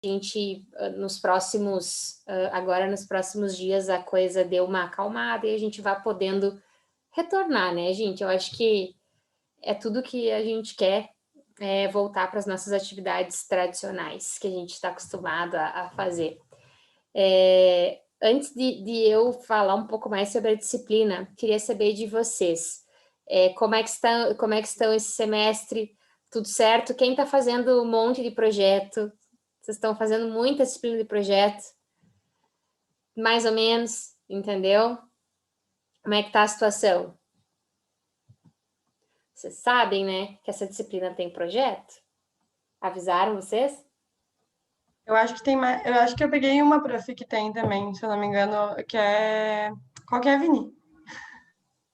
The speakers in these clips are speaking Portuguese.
gente, agora nos próximos dias a coisa deu uma acalmada e a gente vai podendo retornar, né, gente? Eu acho que é tudo que a gente quer, voltar para as nossas atividades tradicionais que a gente está acostumado a fazer. Antes de eu falar um pouco mais sobre a disciplina, queria saber de vocês. Como é que estão esse semestre? Tudo certo? Quem está fazendo um monte de projeto? Vocês estão fazendo muita disciplina de projeto? Mais ou menos, entendeu? Como é que está a situação? Vocês sabem, né, que essa disciplina tem projeto? Avisaram vocês? Eu acho que tem mais. Eu acho que eu peguei uma prof que tem também, se eu não me engano, que é. Qual que é, Vini?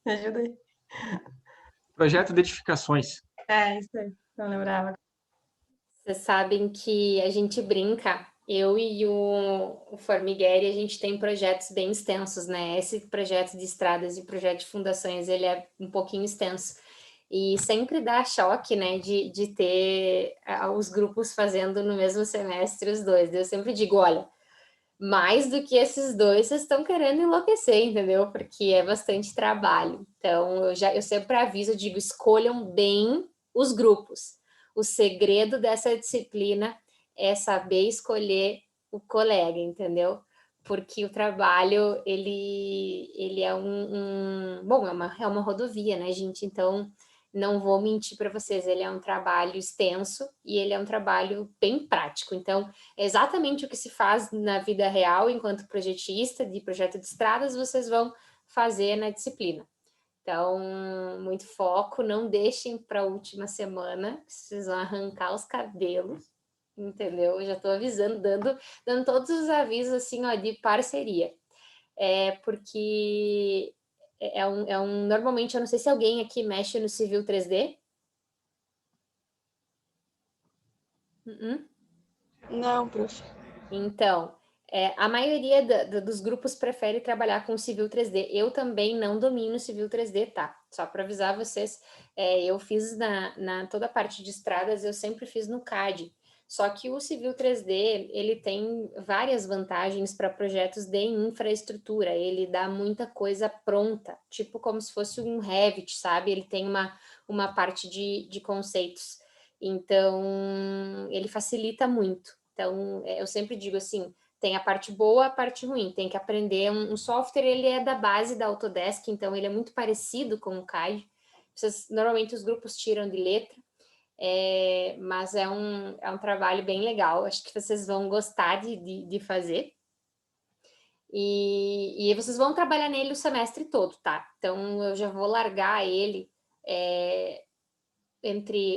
Me ajuda aí. Projeto de edificações. É, isso aí. Não lembrava. Vocês sabem que a gente brinca, eu e o Formigueri, a gente tem projetos bem extensos, né? Esse projeto de estradas e projeto de fundações, ele é um pouquinho extenso. E sempre dá choque, né, de ter os grupos fazendo no mesmo semestre os dois. Eu sempre digo, olha, mais do que esses dois, vocês estão querendo enlouquecer, entendeu? Porque é bastante trabalho. Então, eu sempre aviso, digo, escolham bem os grupos. O segredo dessa disciplina é saber escolher o colega, entendeu? Porque o trabalho, ele é bom, é uma rodovia, né, gente? Então, não vou mentir para vocês, ele é um trabalho extenso e ele é um trabalho bem prático. Então, é exatamente o que se faz na vida real enquanto projetista de projeto de estradas, vocês vão fazer na disciplina. Então, muito foco, não deixem para a última semana, vocês vão arrancar os cabelos, entendeu? Eu já estou avisando, dando todos os avisos assim, ó, de parceria. Porque normalmente, eu não sei se alguém aqui mexe no Civil 3D. Não, prof. Então, a maioria dos grupos prefere trabalhar com Civil 3D. Eu também não domino Civil 3D, tá? Só para avisar vocês, eu fiz toda a parte de estradas, eu sempre fiz no CAD. Só que o Civil 3D, ele tem várias vantagens para projetos de infraestrutura. Ele dá muita coisa pronta, tipo como se fosse um Revit, sabe? Ele tem uma parte de conceitos. Então, ele facilita muito. Então, eu sempre digo assim, tem a parte boa, a parte ruim. Tem que aprender um software, ele é da base da Autodesk, então ele é muito parecido com o CAD. Normalmente os grupos tiram de letra, mas é um trabalho bem legal. Acho que vocês vão gostar de fazer. E vocês vão trabalhar nele o semestre todo, tá? Então, eu já vou largar ele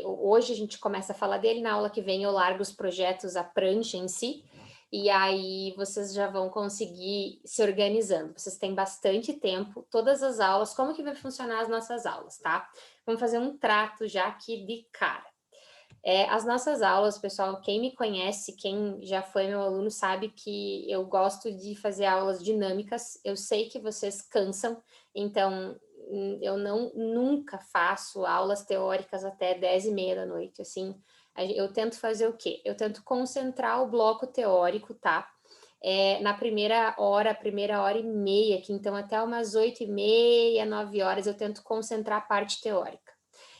hoje a gente começa a falar dele, na aula que vem eu largo os projetos, a prancha em si, e aí vocês já vão conseguir se organizando. Vocês têm bastante tempo, todas as aulas, como que vai funcionar as nossas aulas, tá? Vamos fazer um trato já aqui de cara. As nossas aulas, pessoal, quem me conhece, quem já foi meu aluno, sabe que eu gosto de fazer aulas dinâmicas. Eu sei que vocês cansam, então eu nunca faço aulas teóricas até 10h30 da noite, assim. Eu tento fazer o quê? Eu tento concentrar o bloco teórico, tá? Na primeira hora e meia, que então até umas 8h30, 9 horas, eu tento concentrar a parte teórica.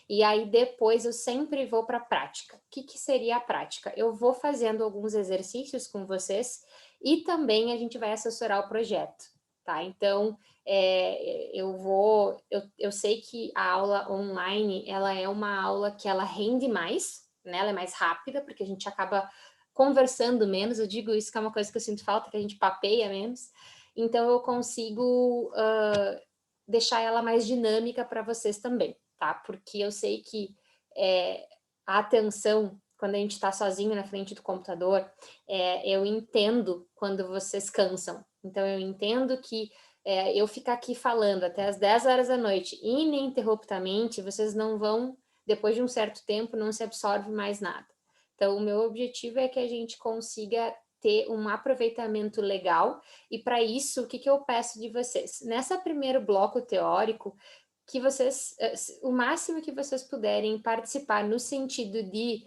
E aí depois eu sempre vou para a prática. O que seria a prática? Eu vou fazendo alguns exercícios com vocês e também a gente vai assessorar o projeto, tá? Então, eu sei que a aula online, ela é uma aula que ela rende mais, né? Ela é mais rápida, porque a gente acaba conversando menos. Eu digo isso que é uma coisa que eu sinto falta, que a gente papeia menos. Então, eu consigo deixar ela mais dinâmica para vocês também, tá? Porque eu sei que a atenção, quando a gente está sozinho na frente do computador, eu entendo quando vocês cansam. Então, eu entendo que eu ficar aqui falando até as 10 horas da noite, ininterruptamente, vocês não vão, depois de um certo tempo, não se absorve mais nada. Então, o meu objetivo é que a gente consiga ter um aproveitamento legal, e para isso, o que eu peço de vocês? Nessa primeiro bloco teórico, que vocês, o máximo que vocês puderem participar no sentido de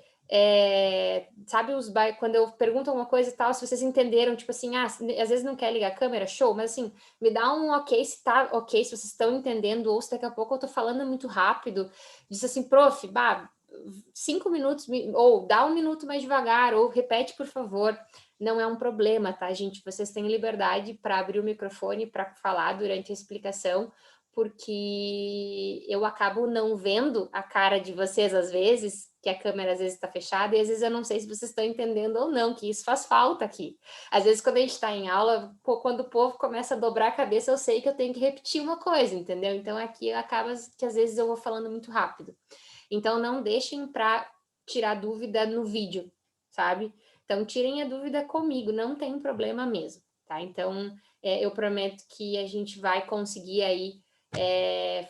sabe, quando eu pergunto alguma coisa e tal, se vocês entenderam, tipo assim, às vezes não quer ligar a câmera, show, mas assim, me dá um ok se tá ok, se vocês estão entendendo, ou se daqui a pouco eu tô falando muito rápido, diz assim, prof, 5 minutos, ou dá 1 minuto mais devagar, ou repete, por favor. Não é um problema, tá, gente? Vocês têm liberdade para abrir o microfone para falar durante a explicação, porque eu acabo não vendo a cara de vocês às vezes, que a câmera às vezes está fechada, e às vezes eu não sei se vocês estão entendendo ou não, que isso faz falta aqui. Às vezes, quando a gente está em aula, quando o povo começa a dobrar a cabeça, eu sei que eu tenho que repetir uma coisa, entendeu? Então, aqui acaba que às vezes eu vou falando muito rápido. Então, não deixem para tirar dúvida no vídeo, sabe? Então, tirem a dúvida comigo, não tem problema mesmo, tá? Então, eu prometo que a gente vai conseguir aí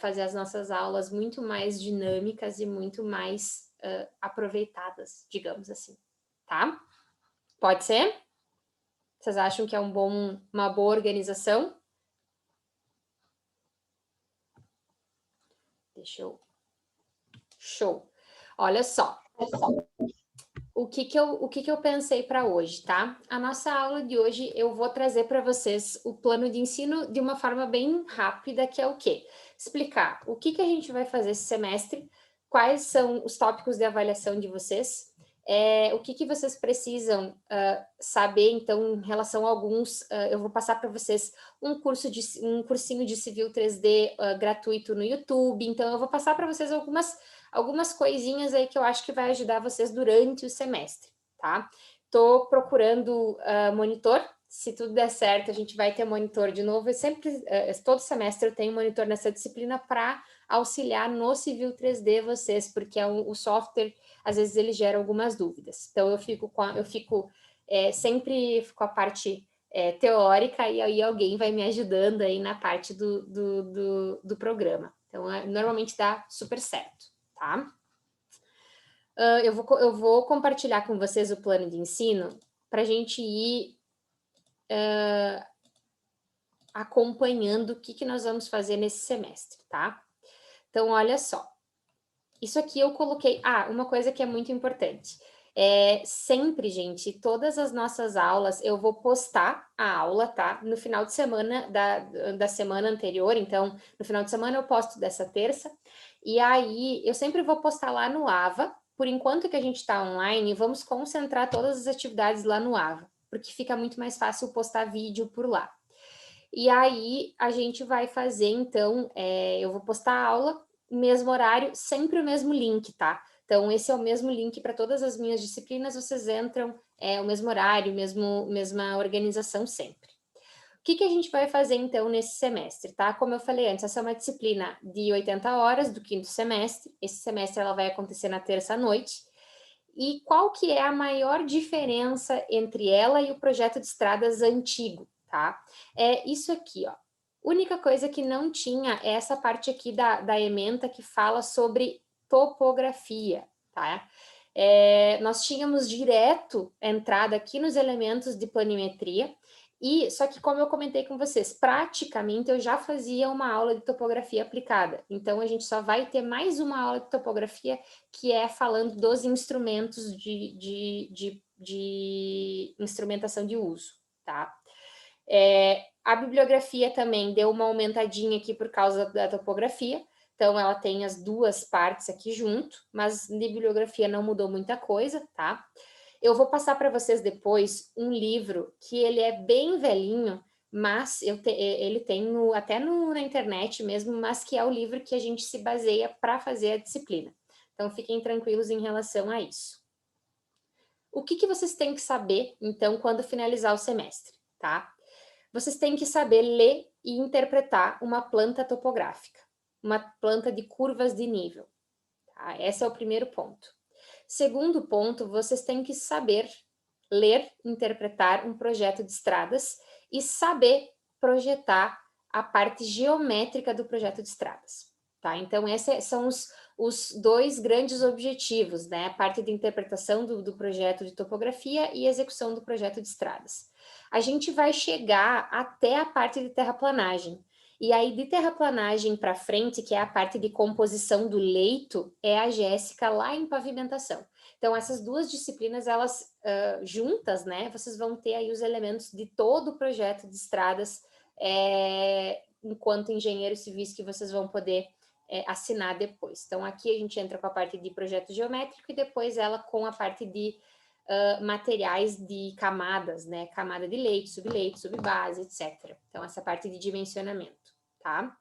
fazer as nossas aulas muito mais dinâmicas e muito mais aproveitadas, digamos assim, tá? Pode ser? Vocês acham que é uma boa organização? Deixa eu... Show! Olha só. O que eu pensei para hoje, tá? A nossa aula de hoje, eu vou trazer para vocês o plano de ensino de uma forma bem rápida, que é o quê? Explicar o que a gente vai fazer esse semestre, quais são os tópicos de avaliação de vocês, o que vocês precisam saber, então, em relação a alguns, eu vou passar para vocês um cursinho de Civil 3D gratuito no YouTube, então eu vou passar para vocês algumas coisinhas aí que eu acho que vai ajudar vocês durante o semestre, tá? Tô procurando monitor, se tudo der certo, a gente vai ter monitor de novo. Eu sempre, todo semestre eu tenho monitor nessa disciplina para auxiliar no Civil 3D vocês, porque o software, às vezes, ele gera algumas dúvidas. Então, eu fico sempre com a parte teórica e aí alguém vai me ajudando aí na parte do programa. Então, normalmente dá super certo, tá? Eu vou compartilhar com vocês o plano de ensino para a gente ir acompanhando o que nós vamos fazer nesse semestre, tá? Então, olha só. Isso aqui eu coloquei... uma coisa que é muito importante. Sempre, gente, todas as nossas aulas, eu vou postar a aula, tá? No final de semana da semana anterior. Então, no final de semana eu posto dessa terça. E aí, eu sempre vou postar lá no AVA. Por enquanto que a gente está online, vamos concentrar todas as atividades lá no AVA, porque fica muito mais fácil postar vídeo por lá. E aí, a gente vai fazer, então, eu vou postar a aula, mesmo horário, sempre o mesmo link, tá? Então, esse é o mesmo link para todas as minhas disciplinas, vocês entram, o mesmo horário, mesma organização sempre. O que a gente vai fazer, então, nesse semestre, tá? Como eu falei antes, essa é uma disciplina de 80 horas do 5º semestre. Esse semestre ela vai acontecer na terça-noite. E qual que é a maior diferença entre ela e o projeto de estradas antigo, tá? É isso aqui, ó. Única coisa que não tinha é essa parte aqui da ementa que fala sobre topografia, tá? Nós tínhamos direto entrada aqui nos elementos de planimetria, só que, como eu comentei com vocês, praticamente eu já fazia uma aula de topografia aplicada. Então, a gente só vai ter mais uma aula de topografia, que é falando dos instrumentos de instrumentação de uso, tá? A bibliografia também deu uma aumentadinha aqui por causa da topografia. Então, ela tem as duas partes aqui junto, mas de bibliografia não mudou muita coisa, tá? Eu vou passar para vocês depois um livro que ele é bem velhinho, mas ele tem até na internet mesmo, mas que é o livro que a gente se baseia para fazer a disciplina. Então, fiquem tranquilos em relação a isso. O que vocês têm que saber, então, quando finalizar o semestre, tá? Vocês têm que saber ler e interpretar uma planta topográfica, uma planta de curvas de nível, tá? Esse é o primeiro ponto. Segundo ponto, vocês têm que saber ler, interpretar um projeto de estradas e saber projetar a parte geométrica do projeto de estradas, tá? Então, esses são os dois grandes objetivos, né? A parte de interpretação do projeto de topografia e execução do projeto de estradas. A gente vai chegar até a parte de terraplanagem. E aí, de terraplanagem para frente, que é a parte de composição do leito, é a Jéssica lá em pavimentação. Então, essas duas disciplinas, elas juntas, né? Vocês vão ter aí os elementos de todo o projeto de estradas, enquanto engenheiros civis, que vocês vão poder assinar depois. Então, aqui a gente entra com a parte de projeto geométrico e depois ela com a parte de materiais de camadas, né? Camada de leito, subbase, etc. Então, essa parte de dimensionamento, tá?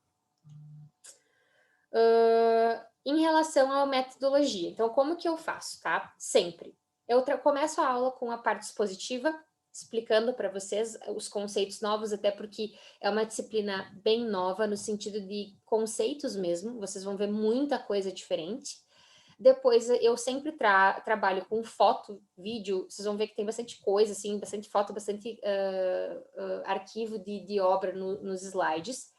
Em relação à metodologia, então, como que eu faço, tá? Sempre. Eu começo a aula com a parte expositiva, explicando para vocês os conceitos novos, até porque é uma disciplina bem nova, no sentido de conceitos mesmo, vocês vão ver muita coisa diferente. Depois, eu sempre trabalho com foto, vídeo, vocês vão ver que tem bastante coisa, assim, bastante foto, bastante arquivo de obra nos slides.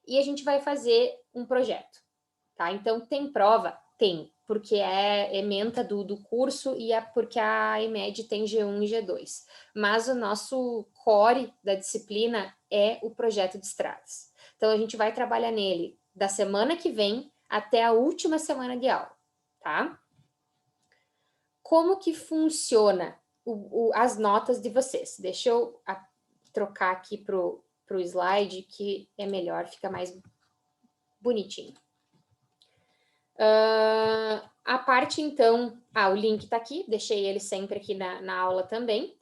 E a gente vai fazer um projeto, tá? Então, tem prova? Tem, porque é ementa do curso e é porque a EMED tem G1 e G2. Mas o nosso core da disciplina é o projeto de estradas. Então, a gente vai trabalhar nele da semana que vem até a última semana de aula, tá? Como que funciona as notas de vocês? Deixa eu trocar aqui pro slide, que é melhor, fica mais bonitinho. A parte, então... o link está aqui, deixei ele sempre aqui na aula também.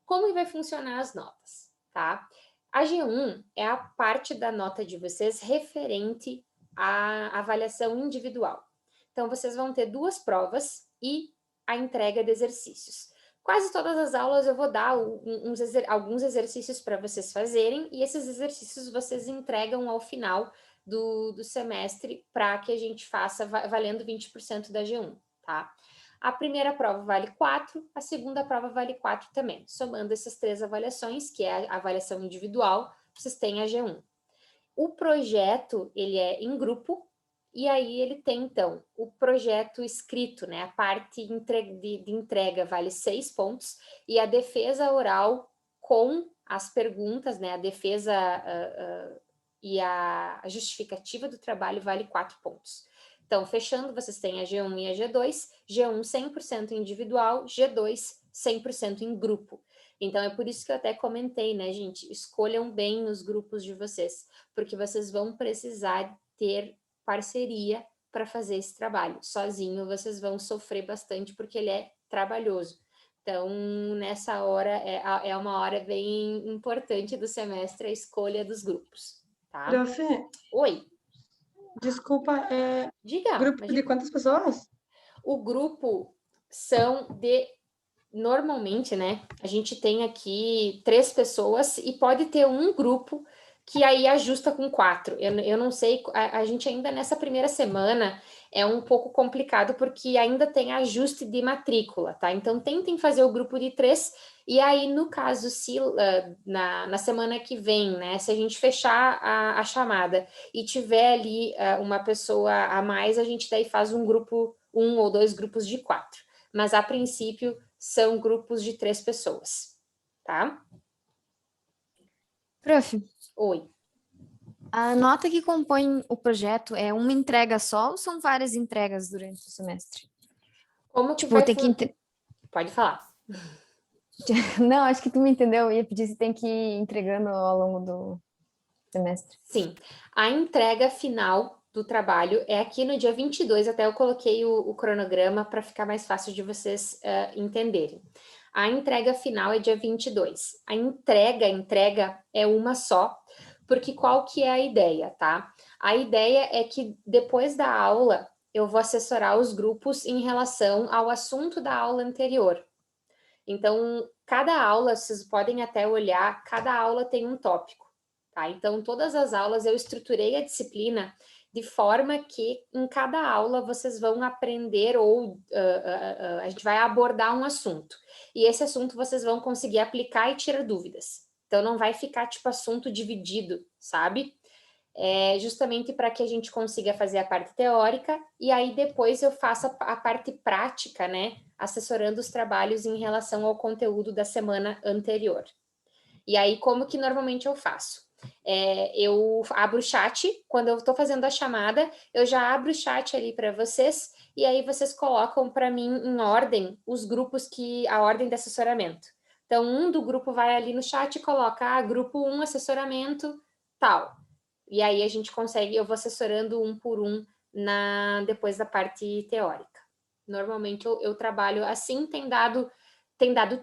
Como vai funcionar as notas, tá? A G1 é a parte da nota de vocês referente à avaliação individual. Então, vocês vão ter 2 provas e a entrega de exercícios. Quase todas as aulas eu vou dar alguns exercícios para vocês fazerem, e esses exercícios vocês entregam ao final do semestre, para que a gente faça valendo 20% da G1, tá? A primeira prova vale 4, a segunda prova vale 4 também. Somando essas 3 avaliações, que é a avaliação individual, vocês têm a G1. O projeto, ele é em grupo, e aí ele tem, então, o projeto escrito, né? A parte de entrega vale 6 pontos, e a defesa oral com as perguntas, né? A defesa e a justificativa do trabalho vale 4 pontos. Então, fechando, vocês têm a G1 e a G2, G1 100% individual, G2 100% em grupo. Então, é por isso que eu até comentei, né, gente? Escolham bem os grupos de vocês, porque vocês vão precisar ter parceria para fazer esse trabalho. Sozinho, vocês vão sofrer bastante, porque ele é trabalhoso. Então, nessa hora, é uma hora bem importante do semestre, a escolha dos grupos, tá? Prof, Oi, desculpa, diga. grupo de quantas pessoas? O grupo são normalmente, né, a gente tem aqui 3 pessoas e pode ter um grupo que aí ajusta com 4. Eu não sei, a gente ainda nessa primeira semana é um pouco complicado porque ainda tem ajuste de matrícula, tá? Então tentem fazer o grupo de 3 e aí, no caso, se na semana que vem, né, se a gente fechar a chamada e tiver ali uma pessoa a mais, a gente daí faz um grupo, 1 ou 2 grupos de 4. Mas a princípio são grupos de 3 pessoas, tá? Prof, Oi. a nota que compõe o projeto é uma entrega só ou são várias entregas durante o semestre? Como que Tipo, vai... tem que... Pode falar. Não, acho que tu me entendeu. Eu ia pedir se tem que ir entregando ao longo do semestre. Sim. A entrega final do trabalho é aqui no dia 22, até eu coloquei o cronograma para ficar mais fácil de vocês entenderem. A entrega final é dia 22. A entrega é uma só, porque qual que é a ideia, tá? A ideia é que depois da aula eu vou assessorar os grupos em relação ao assunto da aula anterior. Então, cada aula, vocês podem até olhar, cada aula tem um tópico, tá? Então, todas as aulas eu estruturei a disciplina de forma que em cada aula vocês vão aprender ou a gente vai abordar um assunto. E esse assunto vocês vão conseguir aplicar e tirar dúvidas. Então, não vai ficar tipo assunto dividido, sabe? Justamente para que a gente consiga fazer a parte teórica e aí depois eu faço a parte prática, né? Assessorando os trabalhos em relação ao conteúdo da semana anterior. E aí, como que normalmente eu faço? Eu abro o chat, quando eu estou fazendo a chamada, eu já abro o chat ali para vocês, e aí vocês colocam para mim em ordem os grupos a ordem de assessoramento. Então, um do grupo vai ali no chat e coloca, grupo 1, assessoramento, tal. E aí a gente consegue, eu vou assessorando um por um depois da parte teórica. Normalmente eu trabalho assim, tem dado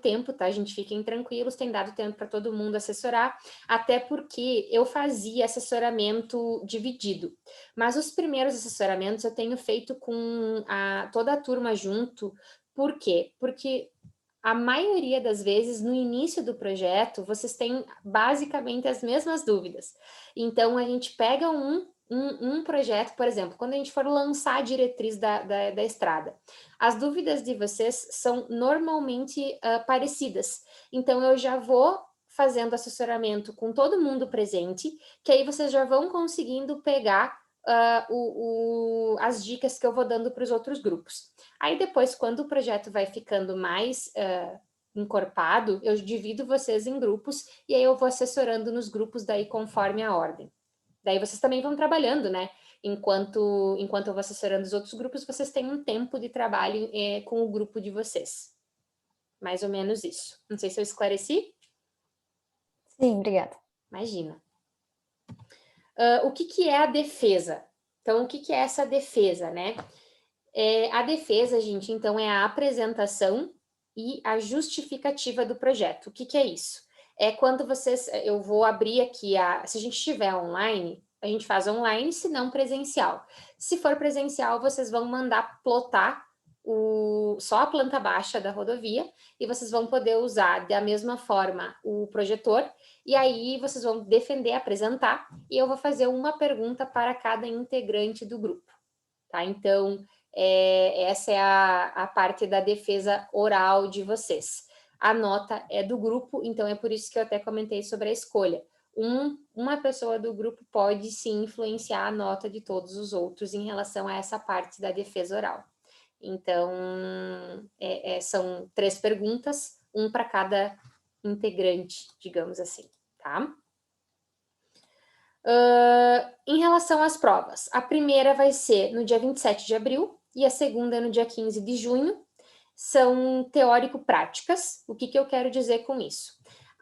tempo, tá, gente? Fiquem tranquilos, tem dado tempo para todo mundo assessorar, até porque eu fazia assessoramento dividido. Mas os primeiros assessoramentos eu tenho feito com toda a turma junto. Por quê? Porque a maioria das vezes, no início do projeto, vocês têm basicamente as mesmas dúvidas. Então, a gente pega um projeto, por exemplo, quando a gente for lançar a diretriz da estrada, as dúvidas de vocês são normalmente parecidas. Então, eu já vou fazendo assessoramento com todo mundo presente, que aí vocês já vão conseguindo pegar as dicas que eu vou dando para os outros grupos. Aí depois, quando o projeto vai ficando mais encorpado, eu divido vocês em grupos e aí eu vou assessorando nos grupos daí conforme a ordem. Daí vocês também vão trabalhando, né? Enquanto eu vou assessorando os outros grupos, vocês têm um tempo de trabalho com o grupo de vocês. Mais ou menos isso. Não sei se eu esclareci. Sim, obrigada. Imagina. O que é a defesa? Então, o que é essa defesa, né? A defesa, gente, então, é a apresentação e a justificativa do projeto. O que é isso? É quando eu vou abrir aqui, se a gente estiver online, a gente faz online, se não presencial. Se for presencial, vocês vão mandar plotar só a planta baixa da rodovia e vocês vão poder usar da mesma forma o projetor e aí vocês vão defender, apresentar e eu vou fazer uma pergunta para cada integrante do grupo, tá? Então, essa é a parte da defesa oral de vocês. A nota é do grupo, então é por isso que eu até comentei sobre a escolha. Uma pessoa do grupo pode sim influenciar a nota de todos os outros em relação a essa parte da defesa oral. Então, são 3 perguntas, um para cada integrante, digamos assim, tá? Em relação às provas, a primeira vai ser no dia 27 de abril e a segunda no dia 15 de junho. São teórico-práticas. O que eu quero dizer com isso?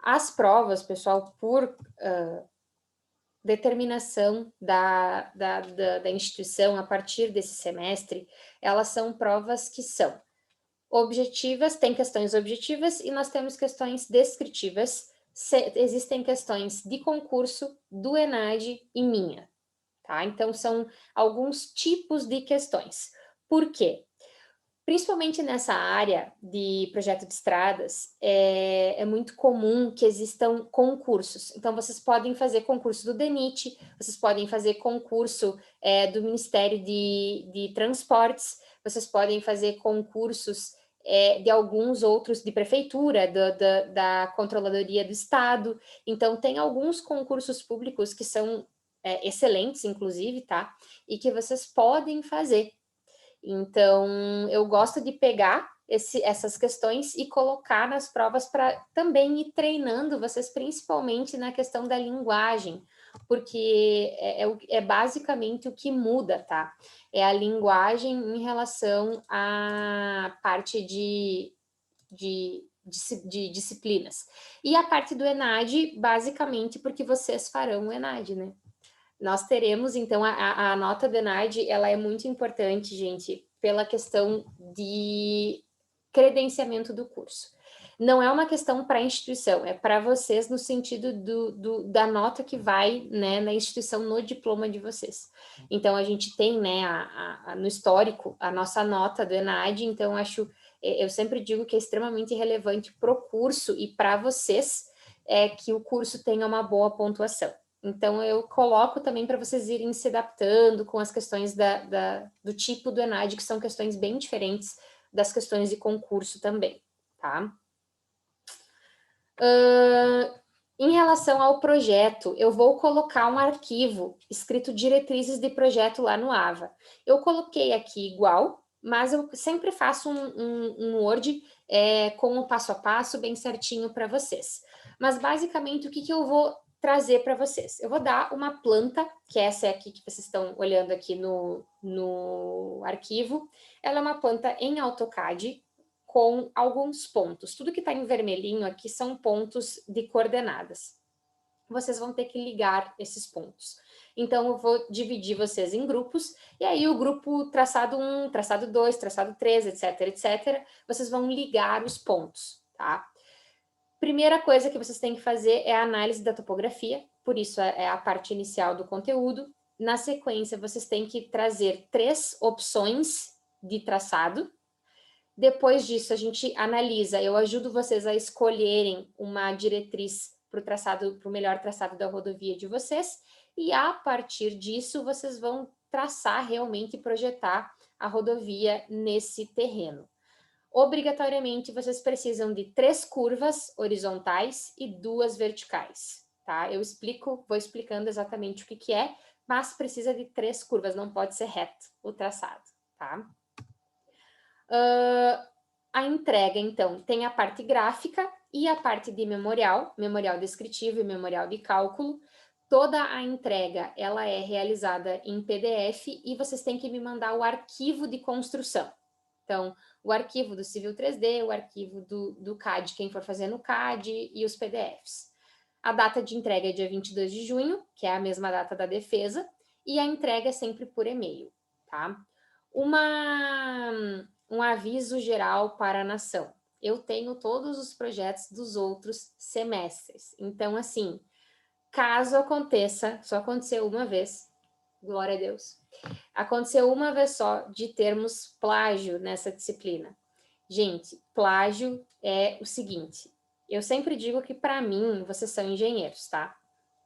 As provas, pessoal, por determinação da instituição a partir desse semestre, elas são provas que são objetivas, tem questões objetivas e nós temos questões descritivas. Existem questões de concurso, do ENAD e minha, tá? Então, são alguns tipos de questões. Por quê? Principalmente nessa área de projeto de estradas, é muito comum que existam concursos. Então, vocês podem fazer concurso do DENIT, vocês podem fazer concurso do Ministério de Transportes, vocês podem fazer concursos de alguns outros de prefeitura, da Controladoria do Estado. Então, tem alguns concursos públicos que são excelentes, inclusive, tá? E que vocês podem fazer. Então, eu gosto de pegar essas questões e colocar nas provas para também ir treinando vocês, principalmente na questão da linguagem, porque é basicamente o que muda, tá? É a linguagem em relação à parte de disciplinas. E a parte do ENAD, basicamente, porque vocês farão o ENAD, né? Nós teremos, então, a nota do ENAD, ela é muito importante, gente, pela questão de credenciamento do curso. Não é uma questão para a instituição, é para vocês no sentido da nota que vai, né, na instituição, no diploma de vocês. Então, a gente tem, né, no histórico, a nossa nota do ENAD, então, eu sempre digo que é extremamente relevante para o curso e para vocês que o curso tenha uma boa pontuação. Então, eu coloco também para vocês irem se adaptando com as questões do tipo do ENAD, que são questões bem diferentes das questões de concurso também, tá? Em relação ao projeto, eu vou colocar um arquivo escrito diretrizes de projeto lá no AVA. Eu coloquei aqui igual, mas eu sempre faço um Word com o passo a passo bem certinho para vocês. Mas, basicamente, o que eu vou trazer para vocês. Eu vou dar uma planta, que essa é aqui que vocês estão olhando aqui no arquivo. Ela é uma planta em AutoCAD com alguns pontos. Tudo que está em vermelhinho aqui são pontos de coordenadas. Vocês vão ter que ligar esses pontos. Então, eu vou dividir vocês em grupos, e aí o grupo traçado 1, traçado 2, traçado 3, etc, etc, vocês vão ligar os pontos, tá? Primeira coisa que vocês têm que fazer é a análise da topografia, por isso é a parte inicial do conteúdo. Na sequência, vocês têm que trazer 3 opções de traçado. Depois disso, a gente analisa, eu ajudo vocês a escolherem uma diretriz para o melhor traçado da rodovia de vocês, e a partir disso, vocês vão traçar realmente e projetar a rodovia nesse terreno. Obrigatoriamente, vocês precisam de 3 curvas horizontais e 2 verticais, tá? Vou explicando exatamente o que é, mas precisa de 3 curvas, não pode ser reto o traçado, tá? A entrega, então, tem a parte gráfica e a parte de memorial descritivo e memorial de cálculo. Toda a entrega, ela é realizada em PDF e vocês têm que me mandar o arquivo de construção. Então, o arquivo do Civil 3D, o arquivo do CAD, quem for fazer no CAD, e os PDFs. A data de entrega é dia 22 de junho, que é a mesma data da defesa, e a entrega é sempre por e-mail, tá? Um aviso geral para a nação. Eu tenho todos os projetos dos outros semestres. Então, assim, caso aconteça, só aconteceu uma vez, glória a Deus, aconteceu uma vez só de termos plágio nessa disciplina. Gente, plágio é o seguinte, eu sempre digo que para mim vocês são engenheiros, tá?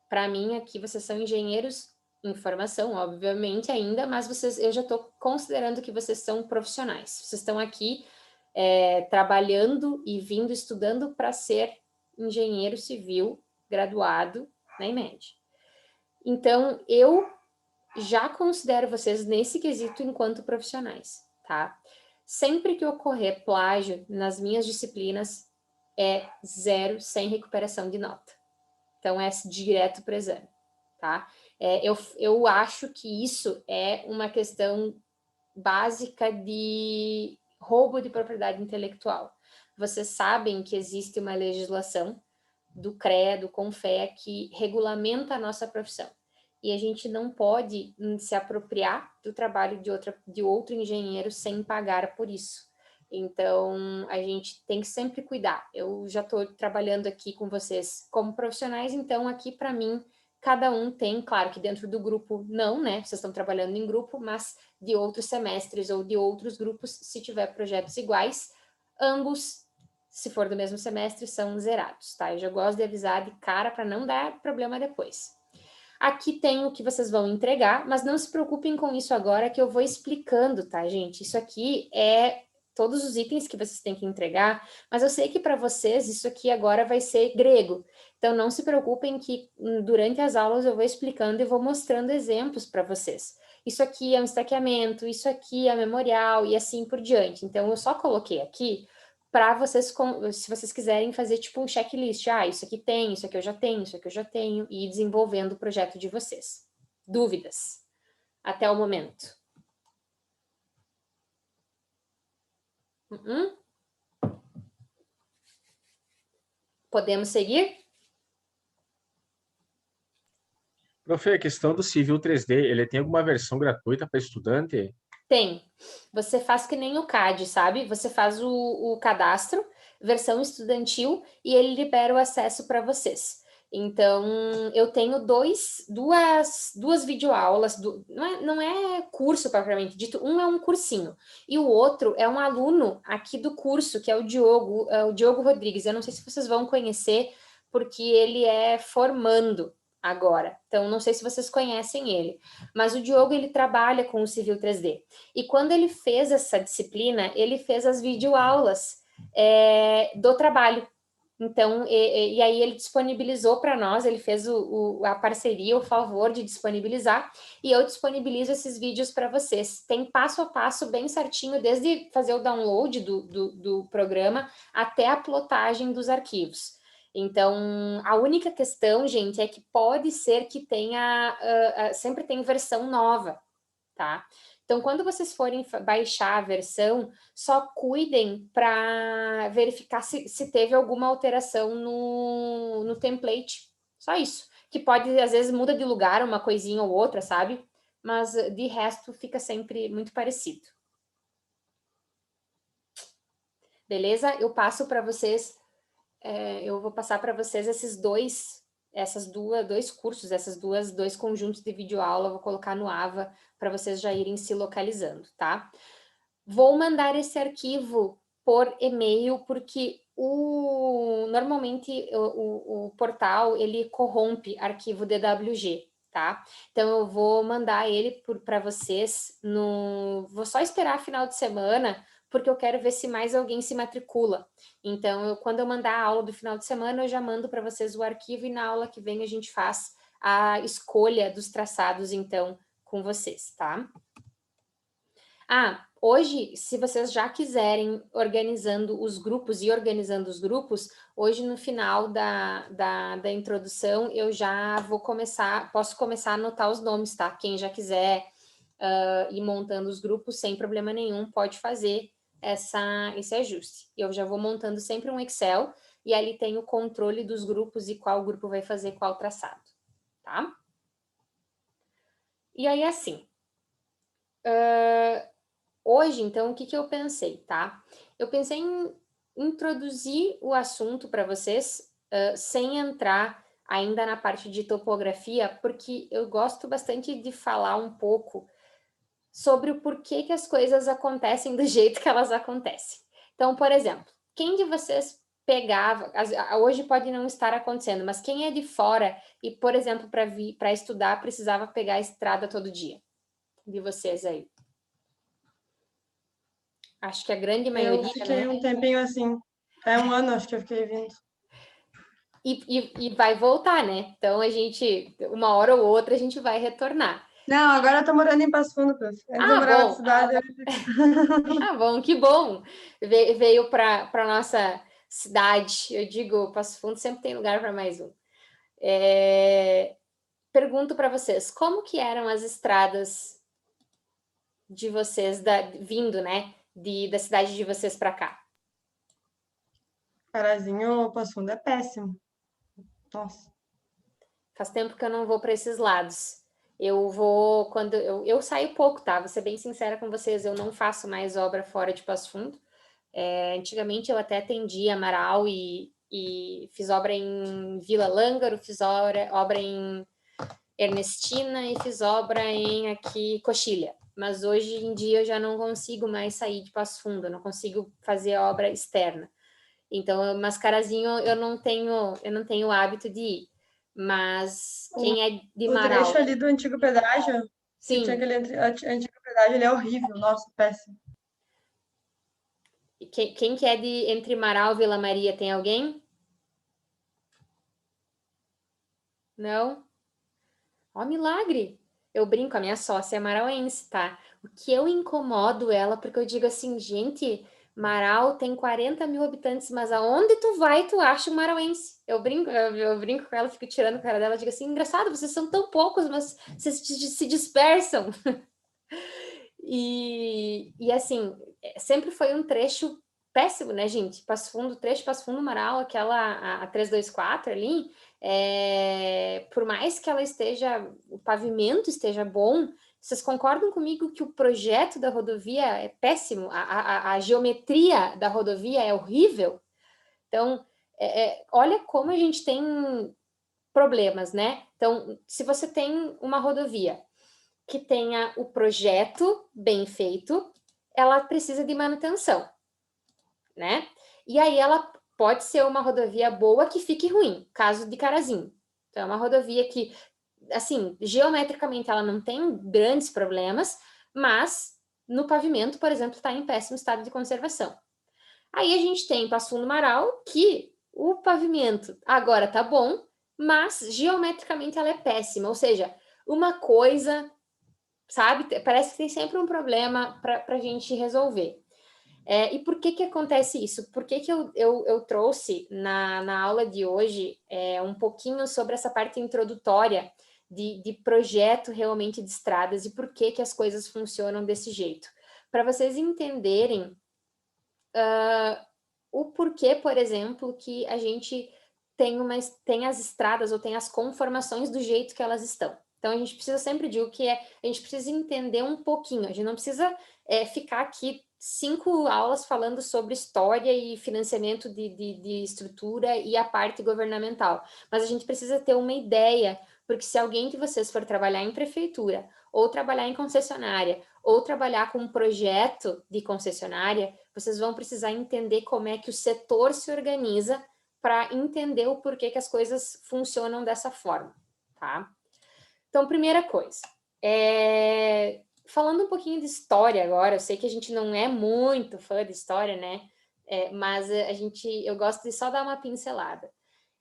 Para mim aqui vocês são engenheiros em formação, obviamente ainda, mas eu já estou considerando que vocês são profissionais. Vocês estão aqui trabalhando e vindo estudando para ser engenheiro civil graduado na IMED. Então, eu já considero vocês nesse quesito enquanto profissionais, tá? Sempre que ocorrer plágio nas minhas disciplinas, é 0 sem recuperação de nota. Então, é direto para o exame, tá? Eu acho que isso é uma questão básica de roubo de propriedade intelectual. Vocês sabem que existe uma legislação do CREA, do CONFEA, que regulamenta a nossa profissão. E a gente não pode se apropriar do trabalho de outro engenheiro sem pagar por isso. Então, a gente tem que sempre cuidar. Eu já estou trabalhando aqui com vocês como profissionais, então aqui para mim, cada um tem, claro que dentro do grupo não, né? Vocês estão trabalhando em grupo, mas de outros semestres ou de outros grupos, se tiver projetos iguais, ambos, se for do mesmo semestre, são zerados, tá? Eu já gosto de avisar de cara para não dar problema depois. Aqui tem o que vocês vão entregar, mas não se preocupem com isso agora, que eu vou explicando, tá, gente? Isso aqui é todos os itens que vocês têm que entregar, mas eu sei que para vocês isso aqui agora vai ser grego. Então, não se preocupem que durante as aulas eu vou explicando e vou mostrando exemplos para vocês. Isso aqui é um estaqueamento, isso aqui é memorial e assim por diante. Então, eu só coloquei aqui para vocês, se vocês quiserem fazer tipo um checklist, isso aqui tem, isso aqui eu já tenho, isso aqui eu já tenho, e ir desenvolvendo o projeto de vocês. Dúvidas? Até o momento. Podemos seguir? Profe, a questão do Civil 3D, ele tem alguma versão gratuita para estudante? Tem. Você faz que nem o CAD, sabe? Você faz o cadastro, versão estudantil, e ele libera o acesso para vocês. Então, eu tenho duas videoaulas, não é curso propriamente dito, um é um cursinho, e o outro é um aluno aqui do curso, que é o Diogo Rodrigues. Eu não sei se vocês vão conhecer, porque ele é formando agora. Então, não sei se vocês conhecem ele, mas o Diogo, ele trabalha com o Civil 3D. E quando ele fez essa disciplina, ele fez as videoaulas do trabalho. Então, e aí ele disponibilizou para nós, ele fez a parceria, o favor de disponibilizar, e eu disponibilizo esses vídeos para vocês. Tem passo a passo bem certinho, desde fazer o download do programa até a plotagem dos arquivos. Então, a única questão, gente, é que pode ser que tenha, sempre tem versão nova, tá? Então, quando vocês forem baixar a versão, só cuidem para verificar se teve alguma alteração no template. Só isso. Que pode, às vezes, muda de lugar uma coisinha ou outra, sabe? Mas, de resto, fica sempre muito parecido. Beleza? Eu passo para vocês, eu vou passar para vocês dois cursos, dois conjuntos de videoaula, eu vou colocar no AVA para vocês já irem se localizando, tá? Vou mandar esse arquivo por e-mail, porque normalmente o portal, ele corrompe arquivo DWG, tá? Então, eu vou mandar ele para vocês, vou só esperar final de semana, porque eu quero ver se mais alguém se matricula. Então, quando eu mandar a aula do final de semana, eu já mando para vocês o arquivo e na aula que vem a gente faz a escolha dos traçados, então, com vocês, tá? Hoje, se vocês já quiserem organizando os grupos, hoje no final da introdução, eu já posso começar a anotar os nomes, tá? Quem já quiser ir montando os grupos, sem problema nenhum, pode fazer esse ajuste. Eu já vou montando sempre um Excel, e ali tem o controle dos grupos e qual grupo vai fazer qual traçado, tá? E aí, assim... Hoje, então, o que eu pensei, tá? Eu pensei em introduzir o assunto para vocês, sem entrar ainda na parte de topografia, porque eu gosto bastante de falar um pouco sobre o porquê que as coisas acontecem do jeito que elas acontecem. Então, por exemplo, quem de vocês pegava, hoje pode não estar acontecendo, mas quem é de fora e, por exemplo, para estudar, precisava pegar a estrada todo dia? De vocês aí. Acho que a grande maioria, Eu fiquei um tempinho assim. Um ano, acho que eu fiquei vindo. E vai voltar, né? Então, uma hora ou outra, a gente vai retornar. Não, agora eu tô morando em Passo Fundo, prof. Antes eu morava na cidade. Bom, que bom. Veio para nossa cidade. Eu digo, Passo Fundo sempre tem lugar para mais um. Pergunto para vocês, como que eram as estradas de vocês, vindo, né? Da cidade de vocês para cá? Carazinho, Passo Fundo é péssimo. Nossa. Faz tempo que eu não vou para esses lados. Eu vou quando eu saio pouco, tá? Vou ser bem sincera com vocês, eu não faço mais obra fora de Passo Fundo. Antigamente eu até atendi Amaral e fiz obra em Vila Lângaro, fiz obra em Ernestina e fiz obra em aqui Coxilha. Mas hoje em dia eu já não consigo mais sair de Passo Fundo, eu não consigo fazer obra externa. Então, Mascarazinho eu não tenho o hábito de ir. Mas quem é de Marau... O trecho ali do antigo pedágio, Sim. tinha aquele antigo pedágio, ele é horrível, nossa, péssimo. Quem que é entre Marau e Vila Maria, tem alguém? Não? Ó, milagre! Eu brinco, a minha sócia é marauense, tá? O que eu incomodo ela, porque eu digo assim, gente... Marau tem 40 mil habitantes, mas aonde tu vai, tu acha um marauense. Eu brinco com ela, fico tirando a cara dela, digo assim, engraçado, vocês são tão poucos, mas vocês se dispersam. E assim, sempre foi um trecho péssimo, né, gente? Passo Fundo, Marau, aquela a 324 ali, por mais que o pavimento esteja bom, vocês concordam comigo que o projeto da rodovia é péssimo? A geometria da rodovia é horrível? Então, olha como a gente tem problemas, né? Então, se você tem uma rodovia que tenha o projeto bem feito, ela precisa de manutenção, né? E aí ela pode ser uma rodovia boa que fique ruim, caso de Carazinho. Então, é uma rodovia que, assim, geometricamente ela não tem grandes problemas, mas no pavimento, por exemplo, está em péssimo estado de conservação. Aí a gente tem Passo Fundo Marau, que o pavimento agora tá bom, mas geometricamente ela é péssima, ou seja, uma coisa, sabe, parece que tem sempre um problema para a gente resolver. E por que acontece isso? Por que eu trouxe na aula de hoje um pouquinho sobre essa parte introdutória de projeto realmente de estradas e por que as coisas funcionam desse jeito? Para vocês entenderem o porquê, por exemplo, que a gente tem as estradas ou tem as conformações do jeito que elas estão. Então, a gente precisa sempre de a gente precisa entender um pouquinho, a gente não precisa ficar aqui 5 aulas falando sobre história e financiamento de estrutura e a parte governamental, mas a gente precisa ter uma ideia, porque se alguém de vocês for trabalhar em prefeitura, ou trabalhar em concessionária, ou trabalhar com um projeto de concessionária, vocês vão precisar entender como é que o setor se organiza para entender o porquê que as coisas funcionam dessa forma, tá? Então, primeira coisa, falando um pouquinho de história agora, eu sei que a gente não é muito fã de história, né? Mas eu gosto de só dar uma pincelada.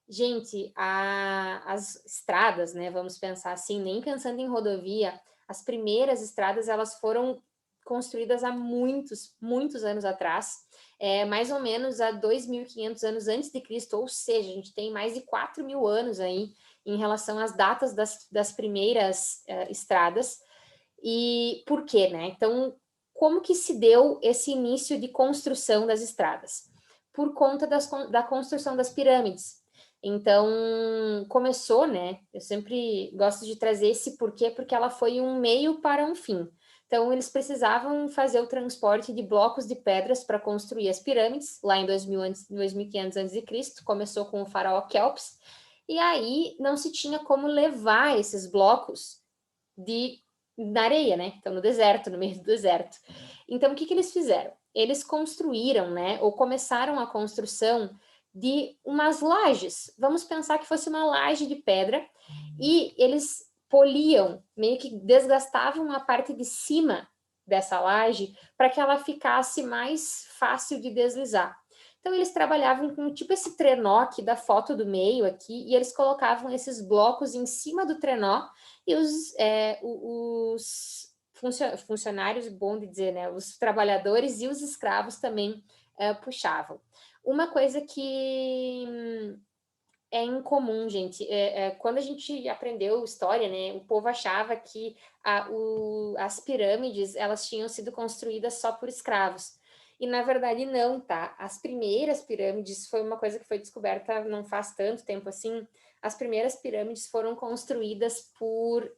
Gente, as estradas, né? Vamos pensar assim, nem pensando em rodovia, as primeiras estradas, elas foram construídas há muitos, muitos anos atrás, mais ou menos há 2.500 anos antes de Cristo, ou seja, a gente tem mais de 4.000 anos aí em relação às datas das primeiras estradas. E por quê, né? Então, como que se deu esse início de construção das estradas? Por conta da construção das pirâmides. Então, começou, né? Eu sempre gosto de trazer esse porquê, porque ela foi um meio para um fim. Então, eles precisavam fazer o transporte de blocos de pedras para construir as pirâmides, lá em 2500 a.C., começou com o faraó Kelps, e aí não se tinha como levar esses blocos na areia, né? Então, no deserto, no meio do deserto. Então, o que eles fizeram? Eles construíram, né? Ou começaram a construção de umas lajes. Vamos pensar que fosse uma laje de pedra e eles poliam, meio que desgastavam a parte de cima dessa laje para que ela ficasse mais fácil de deslizar. Então, eles trabalhavam com tipo esse trenó aqui da foto do meio aqui, e eles colocavam esses blocos em cima do trenó, e os funcionários, bom de dizer, né? Os trabalhadores e os escravos também puxavam. Uma coisa que é incomum, gente, quando a gente aprendeu história, né? O povo achava que as pirâmides, elas tinham sido construídas só por escravos. E, na verdade, não, tá? As primeiras pirâmides foi uma coisa que foi descoberta não faz tanto tempo assim. As primeiras pirâmides foram construídas por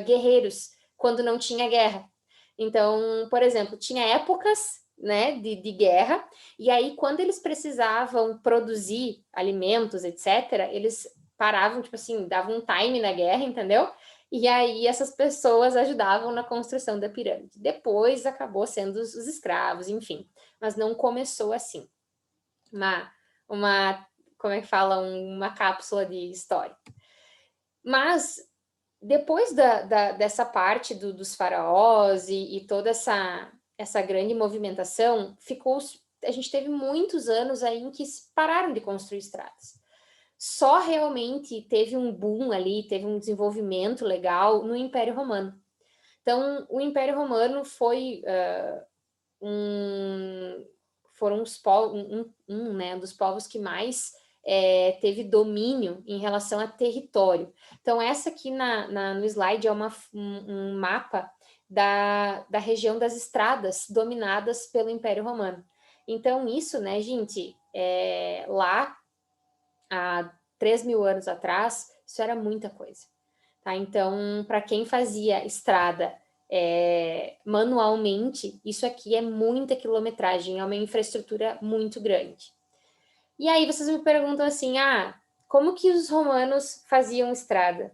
guerreiros, quando não tinha guerra. Então, por exemplo, tinha épocas, né, de guerra, e aí quando eles precisavam produzir alimentos, etc., eles paravam, tipo assim, davam um time na guerra, entendeu? E aí essas pessoas ajudavam na construção da pirâmide. Depois acabou sendo os escravos, enfim. Mas não começou assim. Como é que fala? Uma cápsula de história. Mas depois dessa parte dos faraós e toda essa grande movimentação, a gente teve muitos anos aí em que pararam de construir estradas. Só realmente teve um boom ali, teve um desenvolvimento legal no Império Romano. Então, o Império Romano foi foram né, dos povos que mais teve domínio em relação a território. Então, essa aqui no slide é um mapa da região das estradas dominadas pelo Império Romano. Então, isso, né, gente, lá há 3.000 anos atrás, isso era muita coisa. Tá? Então, para quem fazia estrada manualmente, isso aqui é muita quilometragem, é uma infraestrutura muito grande. E aí vocês me perguntam assim, como que os romanos faziam estrada?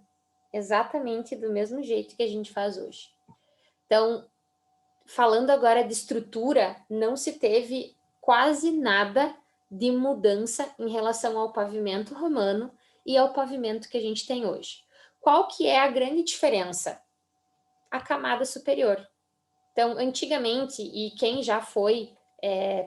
Exatamente do mesmo jeito que a gente faz hoje. Então, falando agora de estrutura, não se teve quase nada de mudança em relação ao pavimento romano e ao pavimento que a gente tem hoje. Qual que é a grande diferença? A camada superior. Então, antigamente, e quem já foi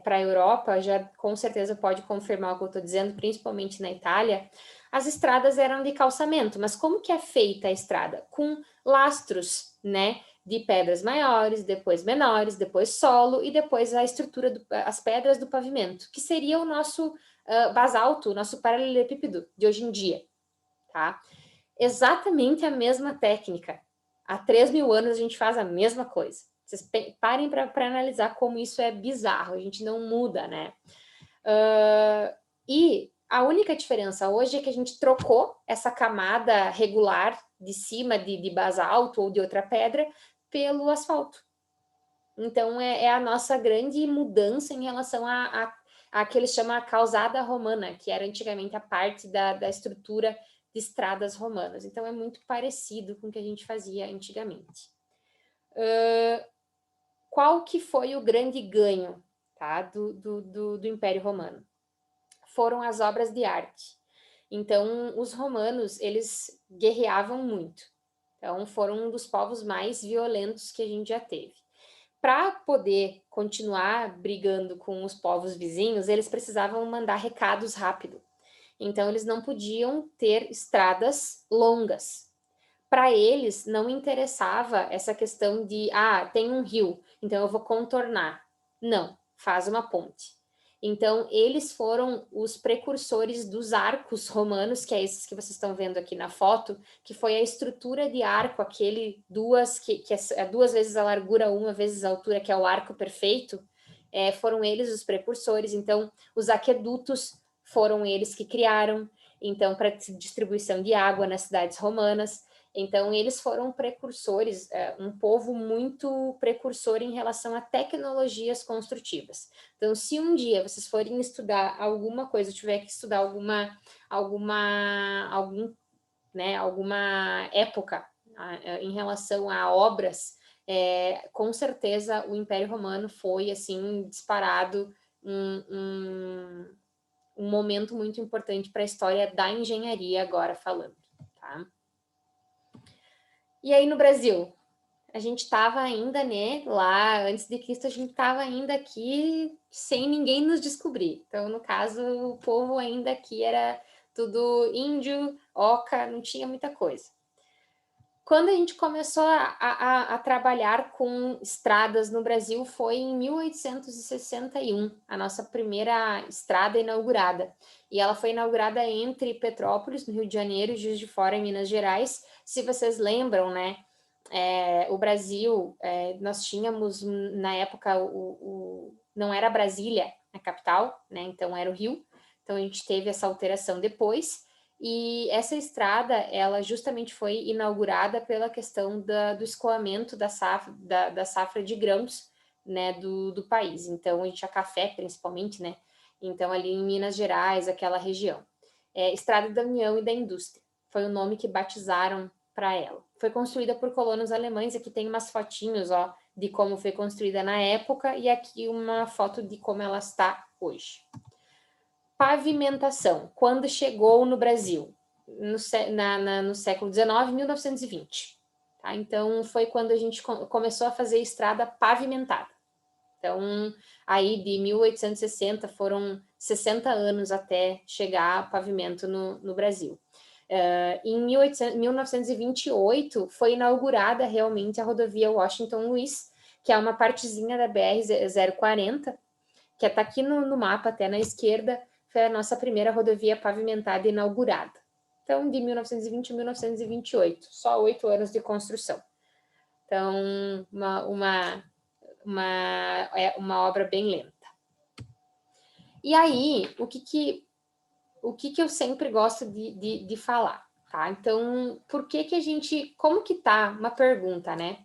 para a Europa, já com certeza pode confirmar o que eu estou dizendo, principalmente na Itália, as estradas eram de calçamento. Mas como que é feita a estrada? Com lastros, né? de pedras maiores, depois menores, depois solo e depois a estrutura, as pedras do pavimento, que seria o nosso basalto, o nosso paralelepípedo de hoje em dia, tá? Exatamente a mesma técnica. Há 3.000 anos a gente faz a mesma coisa. Vocês parem para analisar como isso é bizarro, a gente não muda, né? E a única diferença hoje é que a gente trocou essa camada regular de cima de basalto ou de outra pedra pelo asfalto. Então, é a nossa grande mudança em relação a que eles chamam a calçada romana, que era antigamente a parte da estrutura de estradas romanas. Então, é muito parecido com o que a gente fazia antigamente. Qual que foi o grande ganho, tá, do Império Romano? Foram as obras de arte. Então, os romanos, eles guerreavam muito. Então, foram um dos povos mais violentos que a gente já teve. Para poder continuar brigando com os povos vizinhos, eles precisavam mandar recados rápido. Então, eles não podiam ter estradas longas. Para eles, não interessava essa questão de, tem um rio, então eu vou contornar. Não, faz uma ponte. Então, eles foram os precursores dos arcos romanos, que é esses que vocês estão vendo aqui na foto, que foi a estrutura de arco, aquele que é 2 vezes a largura, 1 vezes a altura, que é o arco perfeito, foram eles os precursores. Então, os aquedutos foram eles que criaram, então, para distribuição de água nas cidades romanas. Então, eles foram precursores, um povo muito precursor em relação a tecnologias construtivas. Então, se um dia vocês forem estudar alguma coisa, tiver que estudar alguma época em relação a obras, com certeza o Império Romano foi, assim, disparado um momento muito importante para a história da engenharia, agora falando, tá? E aí no Brasil, a gente estava ainda, né, lá antes de Cristo, a gente estava ainda aqui sem ninguém nos descobrir. Então, no caso, o povo ainda aqui era tudo índio, oca, não tinha muita coisa. Quando a gente começou a trabalhar com estradas no Brasil foi em 1861, a nossa primeira estrada inaugurada. E ela foi inaugurada entre Petrópolis, no Rio de Janeiro, e Juiz de Fora, em Minas Gerais. Se vocês lembram, né, o Brasil, nós tínhamos, na época, não era Brasília a capital, né, então era o Rio. Então a gente teve essa alteração depois. E essa estrada, ela justamente foi inaugurada pela questão do escoamento da safra de grãos, né, do país. Então, a gente tinha café, principalmente, né? Então, ali em Minas Gerais, aquela região. Estrada da União e da Indústria. Foi o nome que batizaram para ela. Foi construída por colonos alemães. Aqui tem umas fotinhos, ó, de como foi construída na época e aqui uma foto de como ela está hoje. Pavimentação, quando chegou no Brasil, no século XIX, 1920. Tá? Então, foi quando a gente começou a fazer estrada pavimentada. Então, aí de 1860 foram 60 anos até chegar a pavimento no Brasil. Em 1928 foi inaugurada realmente a rodovia Washington Luiz, que é uma partezinha da BR-040, que está aqui no mapa, até na esquerda, foi a nossa primeira rodovia pavimentada inaugurada. Então, de 1920 a 1928, só 8 anos de construção. Então, uma obra bem lenta. E aí, o que eu sempre gosto de falar, tá? Então, por que a gente... Como que tá? Uma pergunta, né?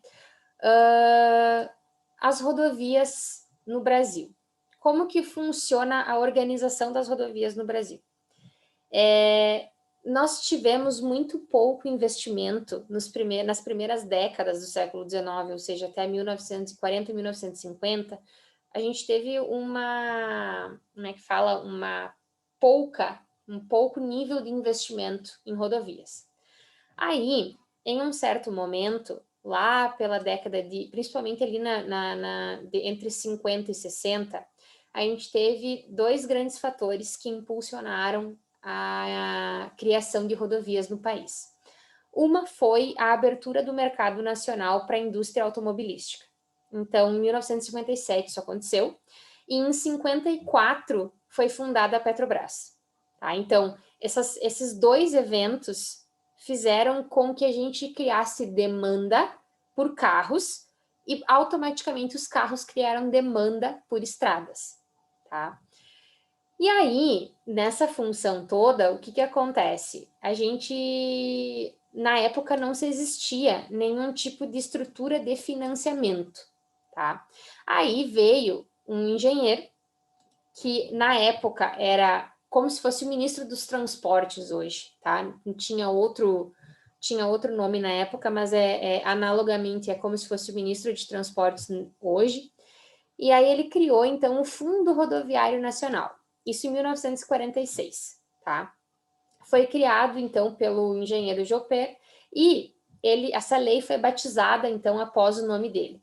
As rodovias no Brasil. Como que funciona a organização das rodovias no Brasil? Nós tivemos muito pouco investimento nas primeiras décadas do século XIX, ou seja, até 1940, 1950, a gente teve um pouco nível de investimento em rodovias. Aí, em um certo momento, lá pela década principalmente ali entre 50 e 60, a gente teve 2 grandes fatores que impulsionaram a criação de rodovias no país. Uma foi a abertura do mercado nacional para a indústria automobilística. Então, em 1957 isso aconteceu, e em 54 foi fundada a Petrobras. Tá? Então, esses dois eventos fizeram com que a gente criasse demanda por carros e automaticamente os carros criaram demanda por estradas. Tá? E aí, nessa função toda, o que acontece? A gente, na época, não se existia nenhum tipo de estrutura de financiamento, tá? Aí veio um engenheiro que, na época, era como se fosse o ministro dos transportes hoje, tá? Tinha outro nome na época, mas analogamente é como se fosse o ministro de transportes hoje. E aí ele criou, então, o Fundo Rodoviário Nacional. Isso em 1946, tá? Foi criado, então, pelo engenheiro Joper e essa lei foi batizada, então, após o nome dele.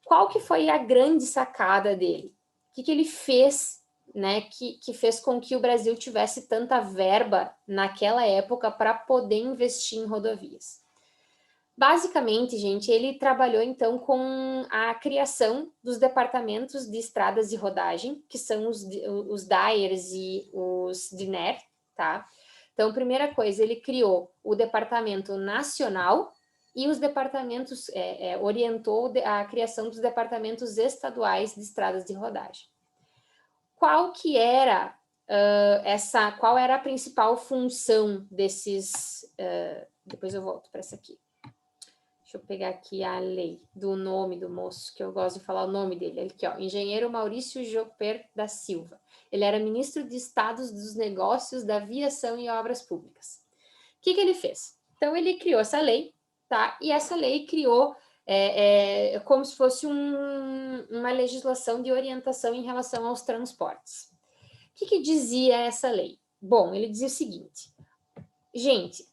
Qual que foi a grande sacada dele? O que ele fez, né, que fez com que o Brasil tivesse tanta verba naquela época para poder investir em rodovias? Basicamente, gente, ele trabalhou então com a criação dos departamentos de estradas de rodagem, que são os DAERs e os DINER, tá? Então, primeira coisa, ele criou o departamento nacional e os departamentos, orientou a criação dos departamentos estaduais de estradas de rodagem. Qual que era qual era a principal função desses... depois eu volto para essa aqui. Deixa eu pegar aqui a lei do nome do moço, que eu gosto de falar o nome dele. Ele aqui, ó, engenheiro Maurício Joper da Silva. Ele era ministro de Estados dos Negócios, da Aviação e Obras Públicas. O que ele fez? Então, ele criou essa lei, tá? E essa lei criou como se fosse uma legislação de orientação em relação aos transportes. O que dizia essa lei? Bom, ele dizia o seguinte, gente,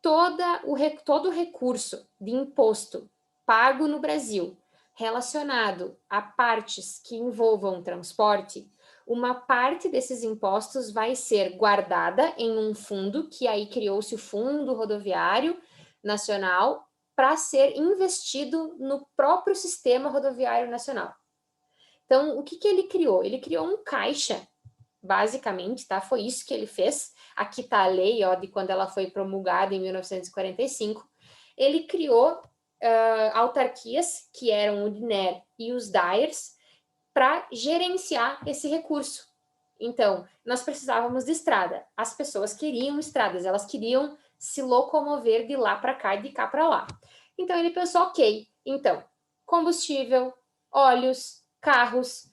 todo recurso de imposto pago no Brasil relacionado a partes que envolvam transporte, uma parte desses impostos vai ser guardada em um fundo, que aí criou-se o Fundo Rodoviário Nacional, para ser investido no próprio Sistema Rodoviário Nacional. Então, o que ele criou? Ele criou um caixa, basicamente, tá? Foi isso que ele fez. Aqui está a lei, ó, de quando ela foi promulgada em 1945. Ele criou autarquias, que eram o DINER e os DAERs, para gerenciar esse recurso. Então, nós precisávamos de estrada. As pessoas queriam estradas, elas queriam se locomover de lá para cá e de cá para lá. Então, ele pensou, ok, então, combustível, óleos, carros,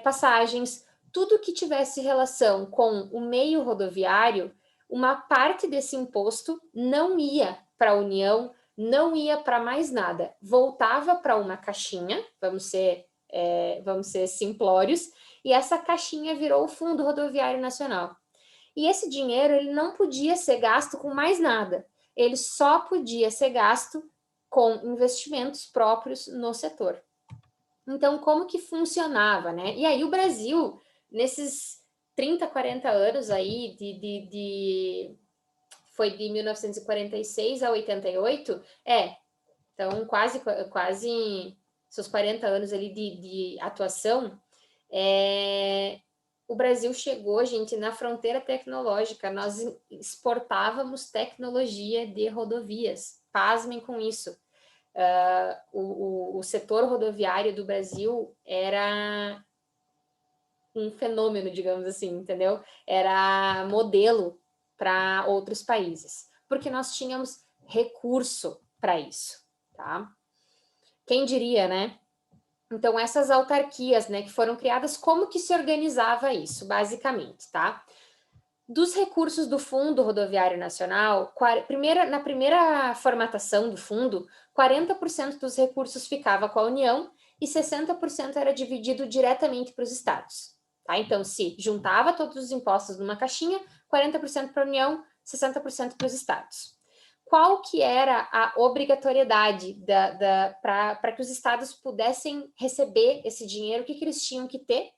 passagens, tudo que tivesse relação com o meio rodoviário, uma parte desse imposto não ia para a União, não ia para mais nada, voltava para uma caixinha, vamos ser simplórios, e essa caixinha virou o Fundo Rodoviário Nacional. E esse dinheiro ele não podia ser gasto com mais nada, ele só podia ser gasto com investimentos próprios no setor. Então, como que funcionava, né? E aí o Brasil, nesses 30, 40 anos aí, foi de 1946 a 88, então quase seus 40 anos ali de atuação, o Brasil chegou, gente, na fronteira tecnológica, nós exportávamos tecnologia de rodovias, pasmem com isso. O setor rodoviário do Brasil era um fenômeno, digamos assim, entendeu? Era modelo para outros países, porque nós tínhamos recurso para isso, tá? Quem diria, né? Então, essas autarquias, né, que foram criadas, como que se organizava isso, basicamente, tá? Dos recursos do Fundo Rodoviário Nacional, na primeira formatação do fundo, 40% dos recursos ficava com a União e 60% era dividido diretamente para os estados. Tá? Então, se juntava todos os impostos numa caixinha, 40% para a União, 60% para os estados. Qual que era a obrigatoriedade para que os estados pudessem receber esse dinheiro? O que eles tinham que ter?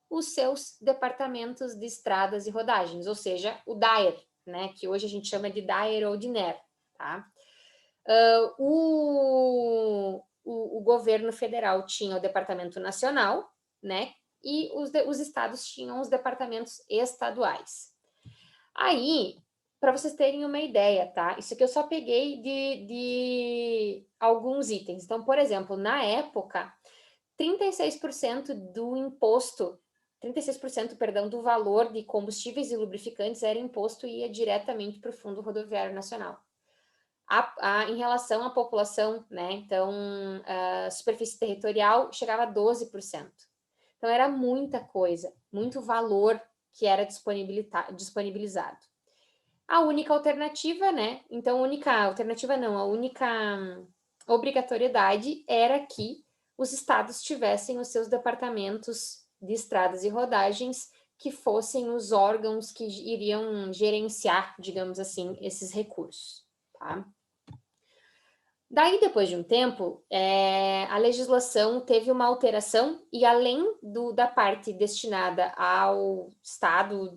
Os seus departamentos de estradas e rodagens, ou seja, o DAER, né, que hoje a gente chama de DAER ou DINER, tá? O governo federal tinha o Departamento Nacional, né? E os estados tinham os departamentos estaduais. Aí, para vocês terem uma ideia, tá? Isso aqui eu só peguei de alguns itens. Então, por exemplo, na época, 36% do imposto, 36%, perdão, do valor de combustíveis e lubrificantes era imposto e ia diretamente para o Fundo Rodoviário Nacional. Em relação à população, né? Então, a superfície territorial chegava a 12%. Então, era muita coisa, muito valor que era disponibilizado. A única alternativa, né? Então, a única obrigatoriedade era que os estados tivessem os seus departamentos de estradas e rodagens, que fossem os órgãos que iriam gerenciar, digamos assim, esses recursos, tá? Daí, depois de um tempo, a legislação teve uma alteração e além da parte destinada ao Estado,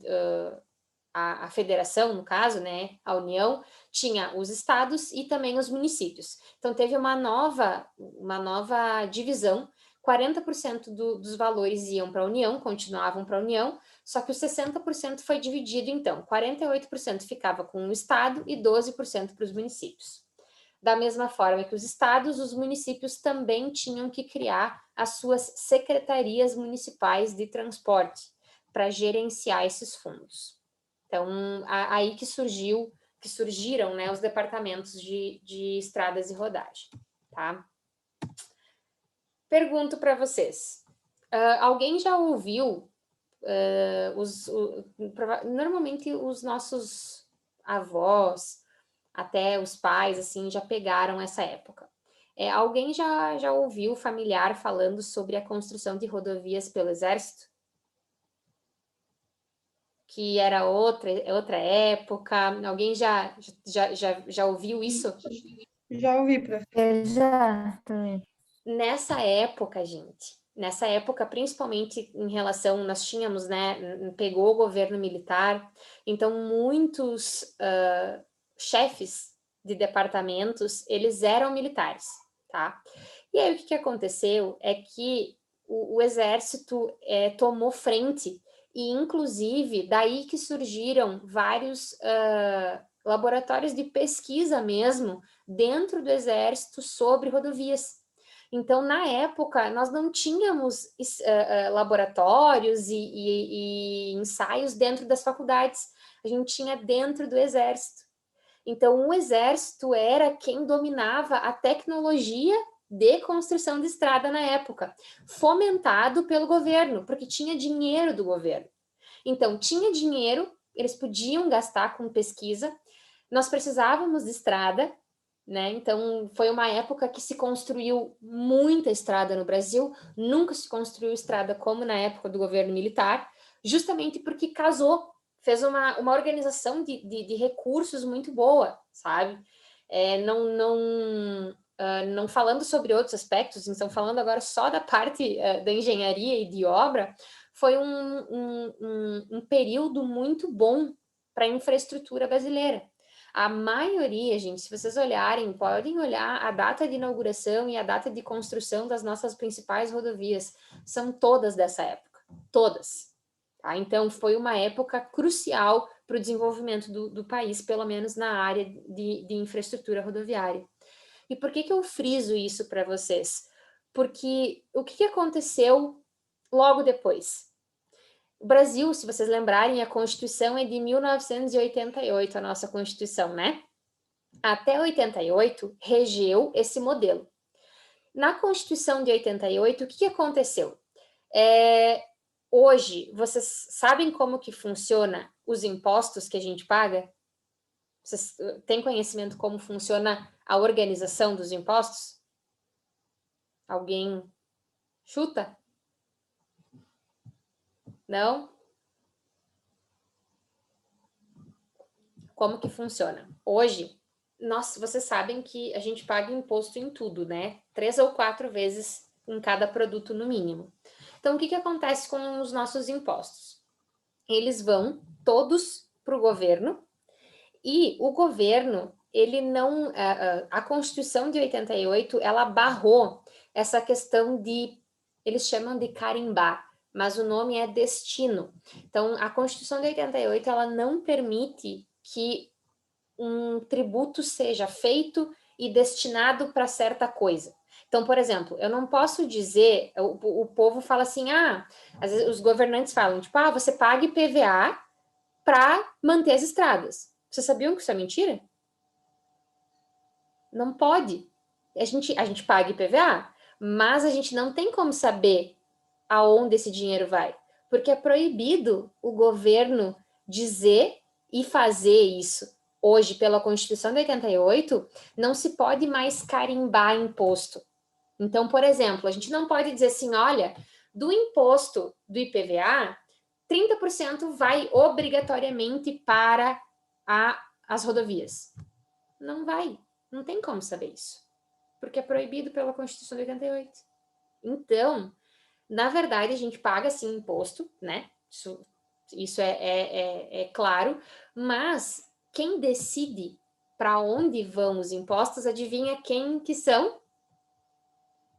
a federação, no caso, né, a União, tinha os estados e também os municípios. Então, teve uma nova divisão, 40% dos valores iam para a União, continuavam para a União, só que os 60% foi dividido, então, 48% ficava com o estado e 12% para os municípios. Da mesma forma que os estados, os municípios também tinham que criar as suas secretarias municipais de transporte para gerenciar esses fundos. Então, aí que surgiram, né, os departamentos de estradas e rodagem, tá? Pergunto para vocês, alguém já ouviu, normalmente os nossos avós, até os pais, assim, já pegaram essa época. Alguém já ouviu familiar falando sobre a construção de rodovias pelo Exército? Que era outra época. Alguém já ouviu isso? Já ouvi, prof. Já, também. Nessa época, gente, principalmente em relação, nós tínhamos, né, pegou o governo militar, então muitos chefes de departamentos, eles eram militares, tá? E aí o que aconteceu é que o exército tomou frente e, inclusive, daí que surgiram vários laboratórios de pesquisa mesmo dentro do Exército sobre rodovias. Então, na época, nós não tínhamos laboratórios e ensaios dentro das faculdades, a gente tinha dentro do Exército. Então, o Exército era quem dominava a tecnologia de construção de estrada na época, fomentado pelo governo, porque tinha dinheiro do governo. Então, tinha dinheiro, eles podiam gastar com pesquisa, nós precisávamos de estrada, né? Então, foi uma época que se construiu muita estrada no Brasil, nunca se construiu estrada como na época do governo militar, justamente porque casou, fez uma organização de recursos muito boa, sabe? Não falando sobre outros aspectos, então falando agora só da parte da engenharia e de obra, foi um período muito bom para a infraestrutura brasileira. A maioria, gente, se vocês olharem, podem olhar a data de inauguração e a data de construção das nossas principais rodovias, são todas dessa época, todas. Tá? Então, foi uma época crucial para o desenvolvimento do país, pelo menos na área de infraestrutura rodoviária. E por que eu friso isso para vocês? Porque o que aconteceu logo depois? O Brasil, se vocês lembrarem, a Constituição é de 1988, a nossa Constituição, né? Até 88, regeu esse modelo. Na Constituição de 88, o que aconteceu? Hoje, vocês sabem como que funciona os impostos que a gente paga? Vocês têm conhecimento como funciona a organização dos impostos? Alguém chuta? Não? Como que funciona? Hoje, vocês sabem que a gente paga imposto em tudo, né? 3 ou 4 vezes em cada produto, no mínimo. Então, o que acontece com os nossos impostos? Eles vão todos para o governo e o governo, ele não... A Constituição de 88, ela barrou essa questão de... Eles chamam de carimbar, mas o nome é destino. Então, a Constituição de 88, ela não permite que um tributo seja feito e destinado para certa coisa. Então, por exemplo, eu não posso dizer, o povo fala assim, às vezes os governantes falam, tipo, você paga IPVA para manter as estradas. Vocês sabiam que isso é mentira? Não pode. A gente paga IPVA, mas a gente não tem como saber aonde esse dinheiro vai, porque é proibido o governo dizer e fazer isso. Hoje, pela Constituição de 88, não se pode mais carimbar imposto. Então, por exemplo, a gente não pode dizer assim, olha, do imposto do IPVA, 30% vai obrigatoriamente para as rodovias. Não vai, não tem como saber isso, porque é proibido pela Constituição de 88. Então, na verdade, a gente paga sim imposto, né? Isso é claro, mas quem decide para onde vão os impostos, adivinha quem que são?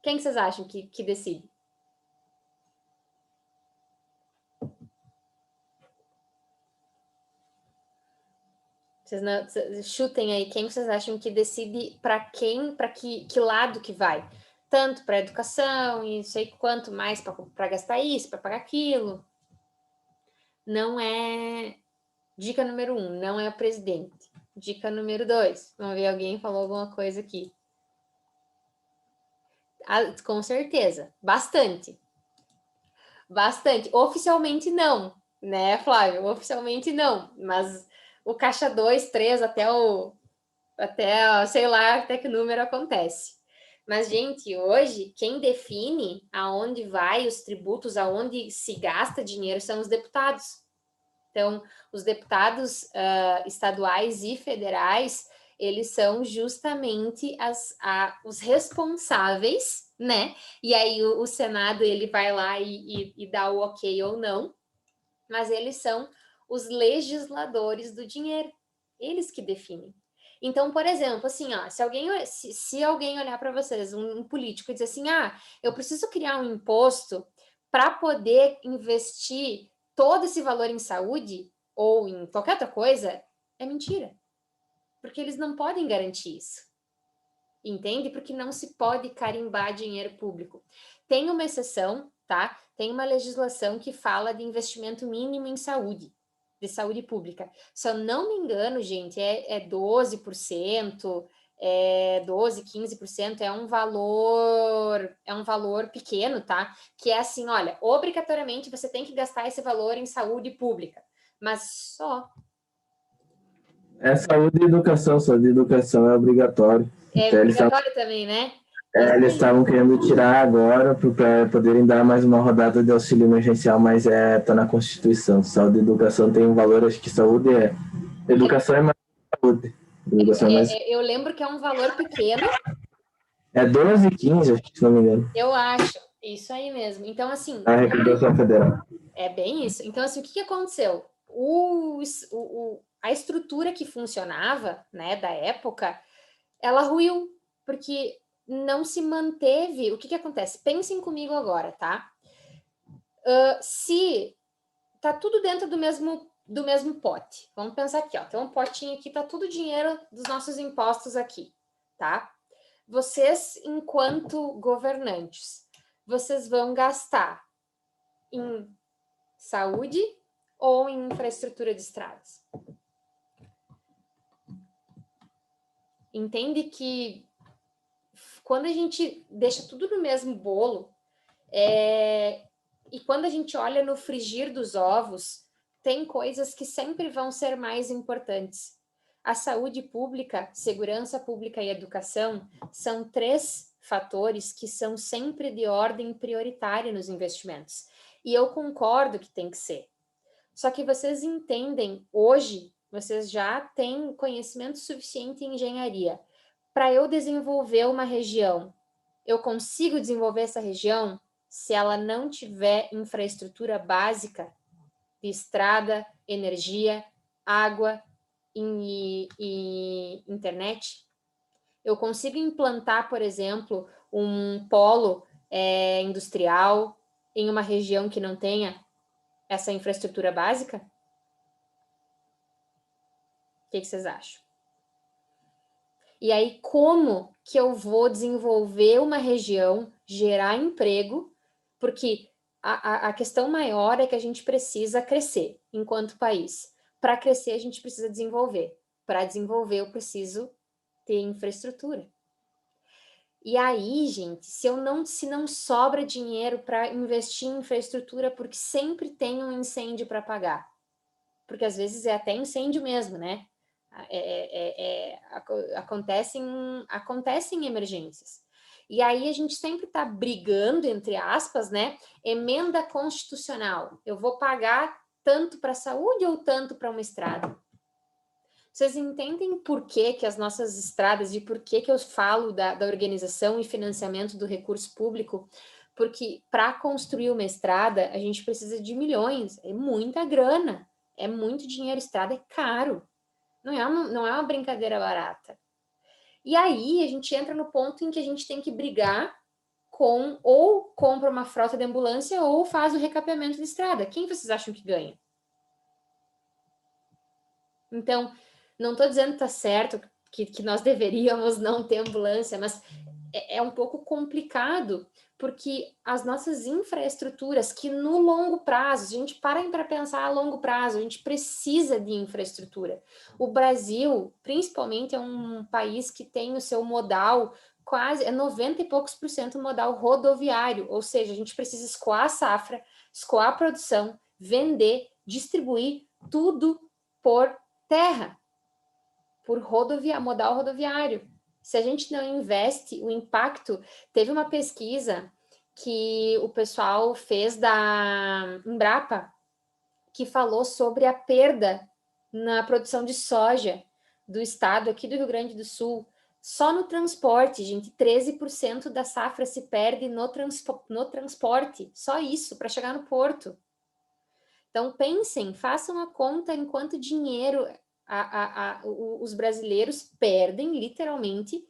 Quem que vocês acham que decide? Vocês chutem aí quem vocês acham que decide para quem, para que lado que vai. Tanto para educação e não sei quanto mais para gastar isso, para pagar aquilo. Não é... Dica número 1, não é o presidente. Dica número 2, vamos ver, alguém falou alguma coisa aqui. Com certeza, bastante. Bastante. Oficialmente não, né, Flávio? Oficialmente não, mas o caixa 2, 3, sei lá, até que número acontece. Mas, gente, hoje, quem define aonde vai os tributos, aonde se gasta dinheiro, são os deputados. Então, os deputados estaduais e federais, eles são justamente os responsáveis, né? E aí o Senado, ele vai lá e dá o ok ou não, mas eles são os legisladores do dinheiro, eles que definem. Então, por exemplo, assim, se alguém olhar para vocês, um político, e dizer assim, eu preciso criar um imposto para poder investir todo esse valor em saúde ou em qualquer outra coisa, é mentira. Porque eles não podem garantir isso. Entende? Porque não se pode carimbar dinheiro público. Tem uma exceção, tá? Tem uma legislação que fala de investimento mínimo em saúde, de saúde pública. Se eu não me engano, gente, é 12%, 12, 15%, é um valor pequeno, tá? Que é assim, olha, obrigatoriamente você tem que gastar esse valor em saúde pública, mas só. É saúde e educação é obrigatório. É Então, obrigatório também, né? eles estavam querendo tirar agora para poderem dar mais uma rodada de auxílio emergencial, mas tá na Constituição. Saúde e educação tem um valor, acho que saúde educação é mais saúde. Educação é mais... Eu lembro que é um valor pequeno. É 12, 15, acho que, se não me engano. Eu acho, isso aí mesmo. Então, assim... A arrecadação federal. É bem isso. Então, assim, o que aconteceu? A estrutura que funcionava, né, da época, ela ruiu, porque não se manteve... O que acontece? Pensem comigo agora, tá? Se tá tudo dentro do mesmo pote. Vamos pensar aqui, ó. Tem um potinho aqui, tá tudo dinheiro dos nossos impostos aqui, tá? Vocês, enquanto governantes, vocês vão gastar em saúde ou em infraestrutura de estradas? Entende que quando a gente deixa tudo no mesmo bolo, e quando a gente olha no frigir dos ovos, tem coisas que sempre vão ser mais importantes. A saúde pública, segurança pública e educação são 3 fatores que são sempre de ordem prioritária nos investimentos. E eu concordo que tem que ser. Só que vocês entendem, hoje, vocês já têm conhecimento suficiente em engenharia. Para eu desenvolver uma região, eu consigo desenvolver essa região se ela não tiver infraestrutura básica de estrada, energia, água e internet? Eu consigo implantar, por exemplo, um polo industrial em uma região que não tenha essa infraestrutura básica? O que vocês acham? E aí, como que eu vou desenvolver uma região, gerar emprego? Porque a questão maior é que a gente precisa crescer enquanto país. Para crescer, a gente precisa desenvolver. Para desenvolver, eu preciso ter infraestrutura. E aí, gente, se não sobra dinheiro para investir em infraestrutura, porque sempre tem um incêndio para pagar. Porque às vezes é até incêndio mesmo, né? Acontecem emergências. E aí a gente sempre está brigando, entre aspas, né? Emenda constitucional. Eu vou pagar tanto para a saúde ou tanto para uma estrada? Vocês entendem por que as nossas estradas e por que eu falo da organização e financiamento do recurso público? Porque para construir uma estrada, a gente precisa de milhões, é muita grana, é muito dinheiro, estrada é caro, não é uma brincadeira barata. E aí a gente entra no ponto em que a gente tem que brigar com ou compra uma frota de ambulância ou faz o recapeamento de estrada. Quem vocês acham que ganha? Então, não estou dizendo que está certo, que nós deveríamos não ter ambulância, mas é um pouco complicado, porque as nossas infraestruturas, que no longo prazo, a gente para pensar a longo prazo, a gente precisa de infraestrutura. O Brasil, principalmente, é um país que tem o seu modal quase, 90 e poucos % modal rodoviário, ou seja, a gente precisa escoar a safra, escoar a produção, vender, distribuir tudo por terra, por modal rodoviário. Se a gente não investe, o impacto... Teve uma pesquisa que o pessoal fez da Embrapa, que falou sobre a perda na produção de soja do estado aqui do Rio Grande do Sul. Só no transporte, gente, 13% da safra se perde no transporte. Só isso, para chegar no porto. Então, pensem, façam a conta em quanto dinheiro os brasileiros perdem, literalmente,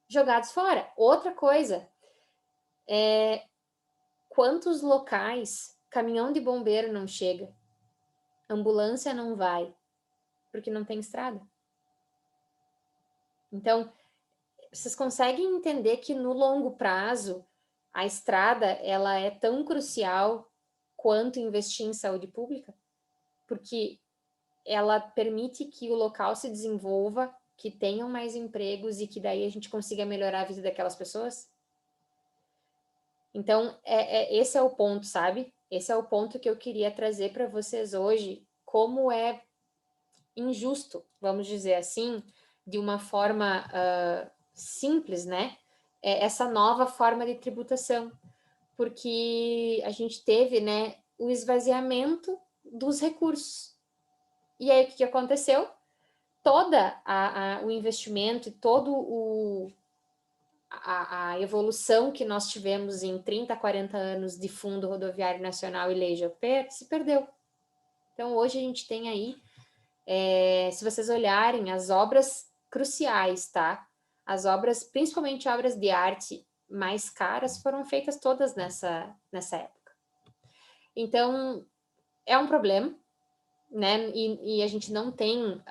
jogados fora. Outra coisa, quantos locais caminhão de bombeiro não chega? Ambulância não vai, porque não tem estrada. Então, vocês conseguem entender que no longo prazo, a estrada ela é tão crucial quanto investir em saúde pública? Porque ela permite que o local se desenvolva, que tenham mais empregos e que daí a gente consiga melhorar a vida daquelas pessoas? Então, esse é o ponto, sabe? Esse é o ponto que eu queria trazer para vocês hoje, como é injusto, vamos dizer assim, de uma forma simples, né? Essa nova forma de tributação, porque a gente teve, né, o esvaziamento dos recursos. E aí, o que aconteceu? O investimento e todo a evolução que nós tivemos em 30, 40 anos de Fundo Rodoviário Nacional e Lei GOP se perdeu. Então, hoje a gente tem aí, se vocês olharem, as obras cruciais, tá? As obras, principalmente obras de arte mais caras, foram feitas todas nessa época. Então, é um problema, né? E a gente não tem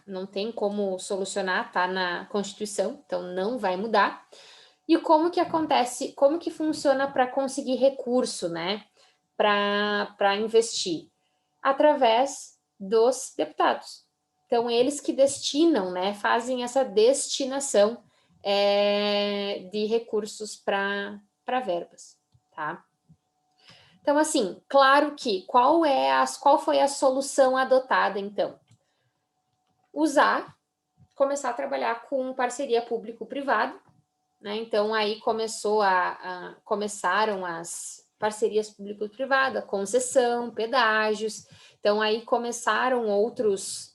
não tem como solucionar, tá na Constituição, então não vai mudar. E como que acontece, como que funciona para conseguir recurso, né? Para investir? Através dos deputados. Então, eles que destinam, né? Fazem essa destinação de recursos para verbas, tá? Então, assim, claro que qual foi a solução adotada, então? Começar a trabalhar com parceria público-privada, né? Então, aí começaram as parcerias público-privadas, concessão, pedágios. Então, aí começaram outras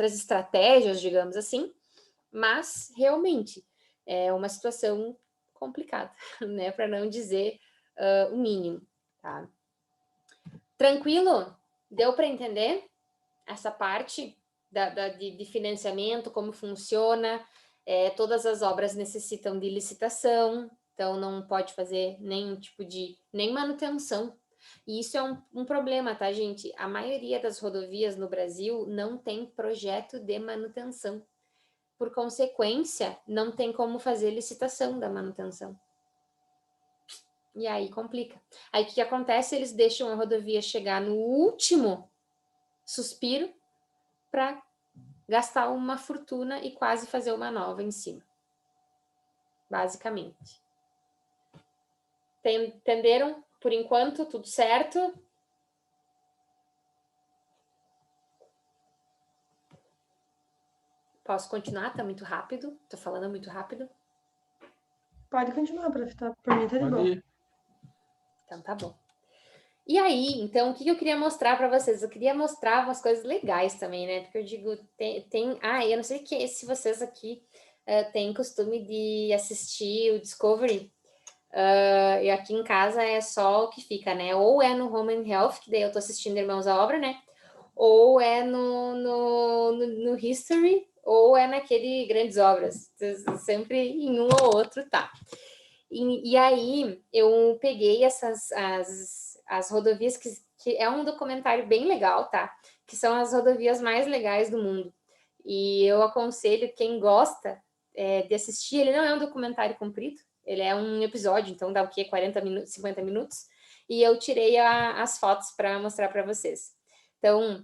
estratégias, digamos assim, mas realmente é uma situação complicada, né? Para não dizer o mínimo, tá? Tranquilo? Deu para entender essa parte de financiamento, como funciona. Todas as obras necessitam de licitação, então não pode fazer nenhum tipo de nem manutenção. E isso é um problema, tá, gente? A maioria das rodovias no Brasil não tem projeto de manutenção. Por consequência, não tem como fazer licitação da manutenção. E aí complica. Aí o que acontece? Eles deixam a rodovia chegar no último suspiro para gastar uma fortuna e quase fazer uma nova em cima. Basicamente. Entenderam? Por enquanto, tudo certo? Posso continuar? Tá muito rápido? Tô falando muito rápido? Pode continuar, prof. Por mim tá de Pode boa. ir. Então tá bom. E aí, então, o que eu queria mostrar para vocês? Eu queria mostrar umas coisas legais também, né? Porque eu digo, eu não sei se vocês aqui têm costume de assistir o Discovery. E aqui em casa é só o que fica, né? Ou é no Home and Health, que daí eu tô assistindo Irmãos à Obra, né? Ou é no History, ou é naquele Grandes Obras. Sempre em um ou outro, tá. E aí eu peguei as rodovias que é um documentário bem legal, tá? Que são as rodovias mais legais do mundo. E eu aconselho quem gosta de assistir. Ele não é um documentário comprido, ele é um episódio, então dá o quê? 40 minutos, 50 minutos. E eu tirei as fotos para mostrar para vocês. Então,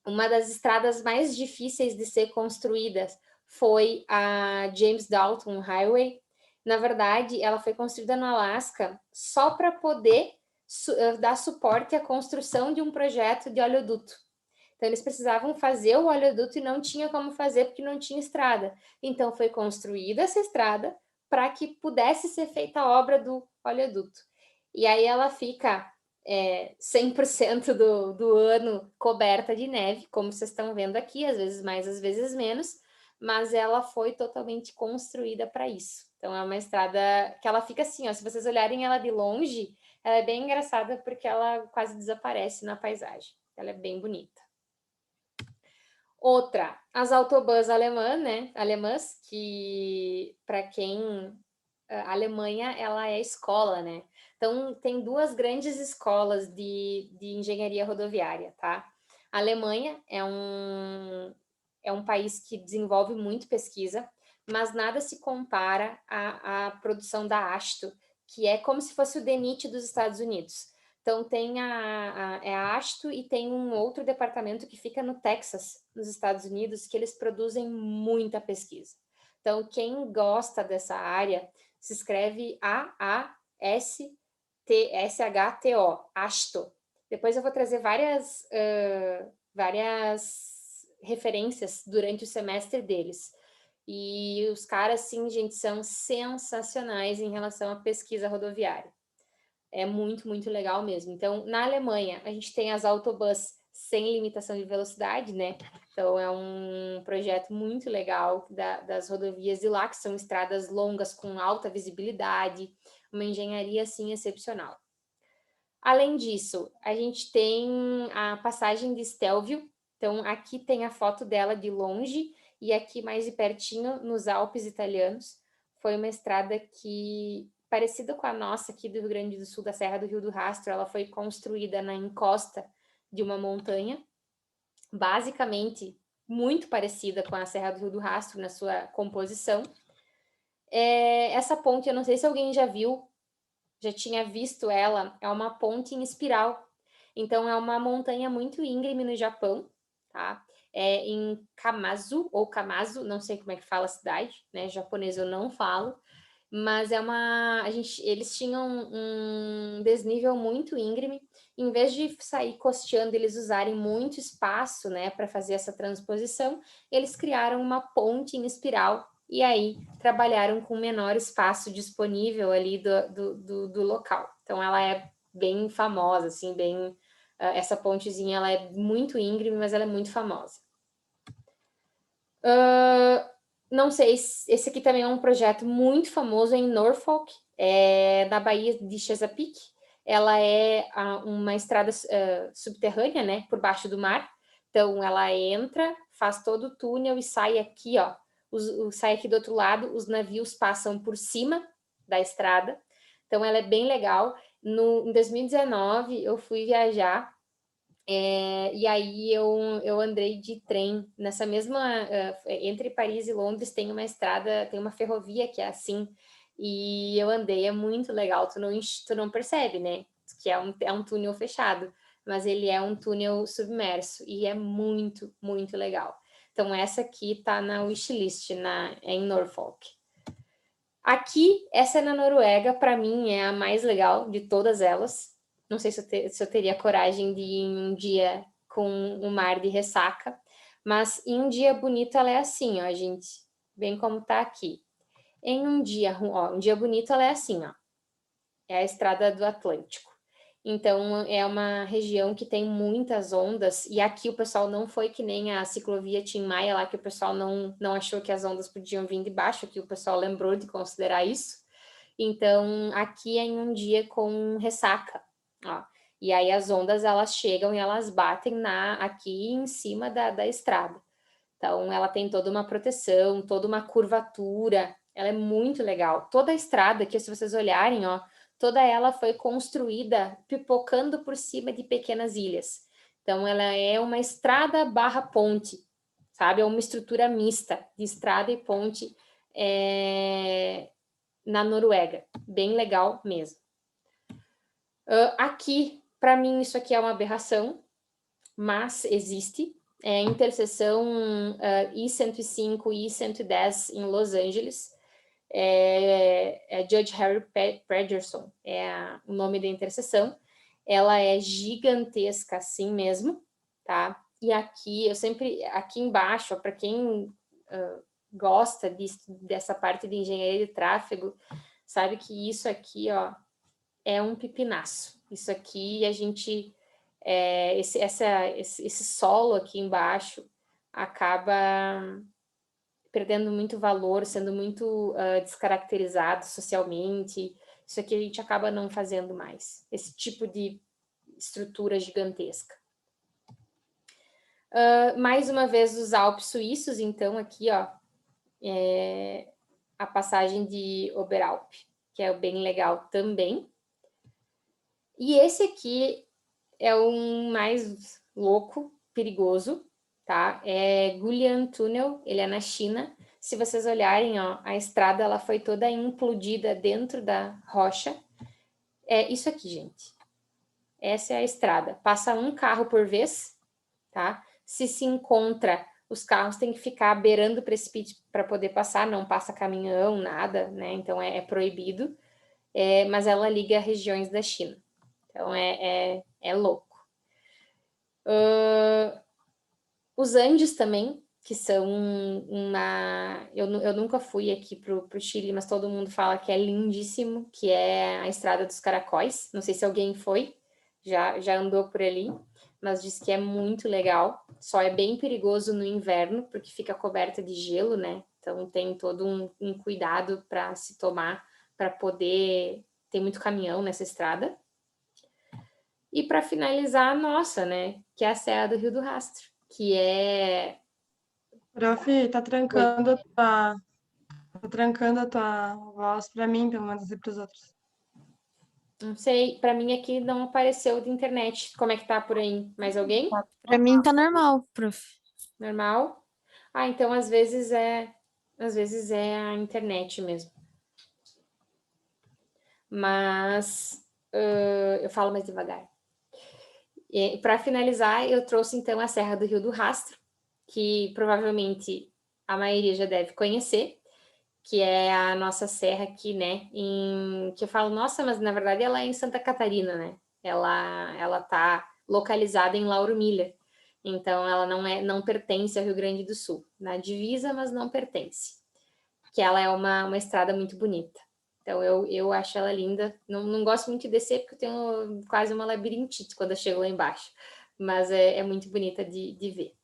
uma das estradas mais difíceis de ser construídas foi a James Dalton Highway. Na verdade, ela foi construída no Alasca só para poder dar suporte à construção de um projeto de oleoduto. Então, eles precisavam fazer o oleoduto e não tinha como fazer porque não tinha estrada. Então, foi construída essa estrada para que pudesse ser feita a obra do oleoduto. E aí ela fica 100% do ano coberta de neve, como vocês estão vendo aqui, às vezes mais, às vezes menos, mas ela foi totalmente construída para isso. Então, é uma estrada que ela fica assim, ó, se vocês olharem ela de longe, ela é bem engraçada porque ela quase desaparece na paisagem. Ela é bem bonita. Outra, as autobahns alemãs, que para quem... A Alemanha, ela é escola, né? Então, tem duas grandes escolas de engenharia rodoviária, tá? A Alemanha é um país que desenvolve muito pesquisa, mas nada se compara à produção da ASTO, que é como se fosse o DENIT dos Estados Unidos. Então, tem a ASTO e tem um outro departamento que fica no Texas, nos Estados Unidos, que eles produzem muita pesquisa. Então, quem gosta dessa área, se escreve A-A-S-T-S-H-T-O, ASTO. Depois eu vou trazer várias referências durante o semestre deles. E os caras, sim, gente, são sensacionais em relação à pesquisa rodoviária. É muito, muito legal mesmo. Então, na Alemanha, a gente tem as autobahns sem limitação de velocidade, né? Então, é um projeto muito legal das rodovias de lá, que são estradas longas com alta visibilidade, uma engenharia, assim, excepcional. Além disso, a gente tem a passagem de Stelvio. Então, aqui tem a foto dela de longe e aqui mais de pertinho, nos Alpes italianos. Foi uma estrada que, parecida com a nossa aqui do Rio Grande do Sul, da Serra do Rio do Rastro, ela foi construída na encosta de uma montanha, basicamente muito parecida com a Serra do Rio do Rastro na sua composição. Essa ponte, eu não sei se alguém já viu, já tinha visto ela, é uma ponte em espiral. Então, é uma montanha muito íngreme no Japão, tá? Em Kamazu, ou Kamazu, não sei como é que fala a cidade, né? Japonês eu não falo, mas eles tinham um desnível muito íngreme. Em vez de sair costeando, eles usarem muito espaço, né, para fazer essa transposição, eles criaram uma ponte em espiral e aí trabalharam com menor espaço disponível ali do local. Então, ela é bem famosa, assim, essa pontezinha, ela é muito íngreme, mas ela é muito famosa. Não sei, esse aqui também é um projeto muito famoso em Norfolk, da Baía de Chesapeake. Ela é uma estrada subterrânea, né, por baixo do mar. Então, ela entra, faz todo o túnel e sai aqui, ó. Sai aqui do outro lado, os navios passam por cima da estrada. Então, ela é bem legal. Em 2019, eu fui viajar e aí eu andei de trem nessa mesma... entre Paris e Londres tem uma estrada, tem uma ferrovia que é assim, e eu andei, é muito legal, tu não percebe, né? Que é um túnel fechado, mas ele é um túnel submerso, e é muito, muito legal. Então, essa aqui tá na wishlist, em Norfolk. Aqui, essa é na Noruega, para mim é a mais legal de todas elas. Não sei se eu teria coragem de ir em um dia com um mar de ressaca, mas em um dia bonito ela é assim, ó, gente, bem como tá aqui. Em um dia bonito ela é assim, ó, é a estrada do Atlântico. Então, é uma região que tem muitas ondas, e aqui o pessoal não foi que nem a ciclovia Tim Maia lá, que o pessoal não achou que as ondas podiam vir de baixo, que o pessoal lembrou de considerar isso. Então, aqui é em um dia com ressaca, ó. E aí as ondas, elas chegam e elas batem aqui em cima da estrada. Então, ela tem toda uma proteção, toda uma curvatura, ela é muito legal. Toda a estrada aqui, se vocês olharem, ó, toda ela foi construída pipocando por cima de pequenas ilhas. Então, ela é uma estrada barra ponte, sabe? É uma estrutura mista de estrada e ponte na Noruega. Bem legal mesmo. Aqui, para mim, isso aqui é uma aberração, mas existe. É a interseção I-105 e I-110 em Los Angeles. Judge Harry Pederson é o nome da interseção. Ela é gigantesca assim mesmo, tá? E aqui, aqui embaixo, para quem gosta dessa parte de engenharia de tráfego, sabe que isso aqui, ó, é um pipinaço. Isso aqui a gente... esse solo aqui embaixo acaba perdendo muito valor, sendo muito descaracterizado socialmente. Isso aqui a gente acaba não fazendo mais, esse tipo de estrutura gigantesca. Mais uma vez, os Alpes suíços, então, aqui, ó, a passagem de Oberalp, que é bem legal também. E esse aqui é um mais louco, perigoso, tá? É Gulian Tunnel, ele é na China. Se vocês olharem, ó, a estrada ela foi toda implodida dentro da rocha. É isso aqui, gente. Essa é a estrada. Passa um carro por vez, tá? Se encontra, os carros têm que ficar beirando o precipício para poder passar, não passa caminhão, nada, né? Então é proibido. Mas ela liga regiões da China. Então é louco. Os Andes também, que são uma... Eu nunca fui aqui pro Chile, mas todo mundo fala que é lindíssimo, que é a Estrada dos Caracóis. Não sei se alguém foi, já andou por ali, mas diz que é muito legal. Só é bem perigoso no inverno, porque fica coberta de gelo, né? Então tem todo um cuidado para se tomar, para poder... Tem muito caminhão nessa estrada. E para finalizar, a nossa, né? Que é a Serra do Rio do Rastro, que é... Prof, tá trancando a tua voz para mim, pelo menos, e para os outros. Não sei, para mim aqui não apareceu de internet. Como é que tá por aí? Mais alguém? Pra mim tá normal, prof. Normal? Ah, então às vezes é a internet mesmo. Mas eu falo mais devagar. E para finalizar, eu trouxe então a Serra do Rio do Rastro, que provavelmente a maioria já deve conhecer, que é a nossa serra aqui, né? Que eu falo, nossa, mas na verdade ela é em Santa Catarina, né? Ela tá localizada em Lauro Miller. Então ela não pertence ao Rio Grande do Sul. Na divisa, mas não pertence. Que ela é uma estrada muito bonita. Então eu acho ela linda. Não gosto muito de descer porque eu tenho quase uma labirintite quando eu chego lá embaixo. Mas é muito bonita de ver.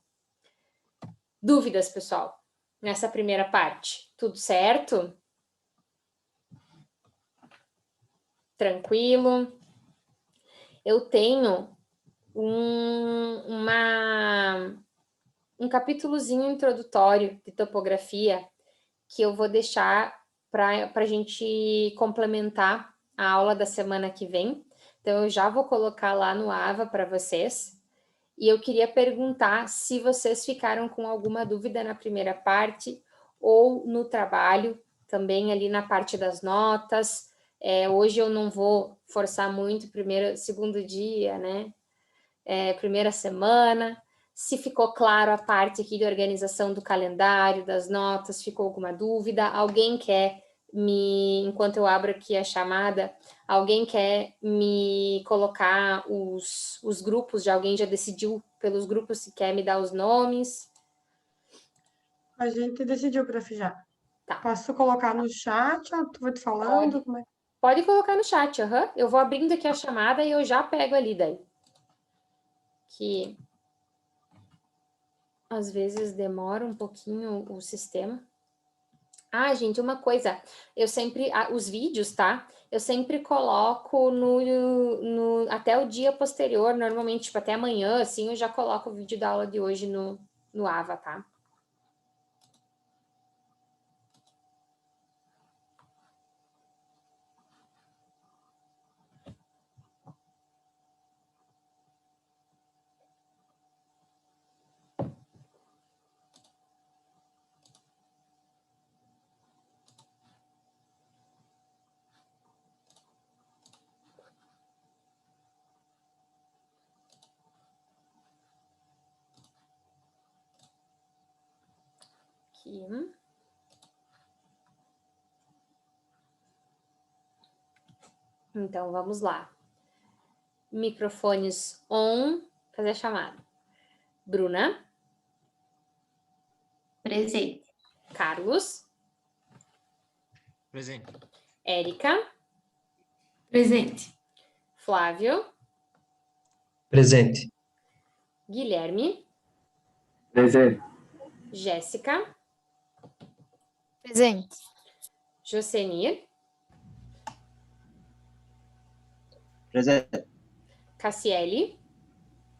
Dúvidas, pessoal? Nessa primeira parte, tudo certo? Tranquilo? Eu tenho uma um capítulozinho introdutório de topografia que eu vou deixar para a gente complementar a aula da semana que vem. Então, eu já vou colocar lá no AVA para vocês. E eu queria perguntar se vocês ficaram com alguma dúvida na primeira parte ou no trabalho, também ali na parte das notas. Hoje eu não vou forçar muito, segundo dia, né? Primeira semana. Se ficou claro a parte aqui de organização do calendário, das notas, ficou alguma dúvida? Alguém quer enquanto eu abro aqui a chamada, alguém quer me colocar os grupos? Alguém já decidiu pelos grupos se quer me dar os nomes? A gente decidiu, prof, já. Tá. Posso colocar no chat ou tu vai te falando? Como é? Pode colocar no chat, eu vou abrindo aqui a chamada e eu já pego ali daí. Que às vezes demora um pouquinho o sistema. Ah, gente, uma coisa, os vídeos, tá? Eu sempre coloco até o dia posterior, normalmente, tipo, até amanhã, assim, eu já coloco o vídeo da aula de hoje no AVA, tá? Aqui. Então, vamos lá. Microfones on, fazer a chamada. Bruna. Presente. Carlos. Presente. Érica. Presente. Flávio. Presente. Guilherme. Presente. Jéssica. Presente. Jocenir. Presente. Cassiele.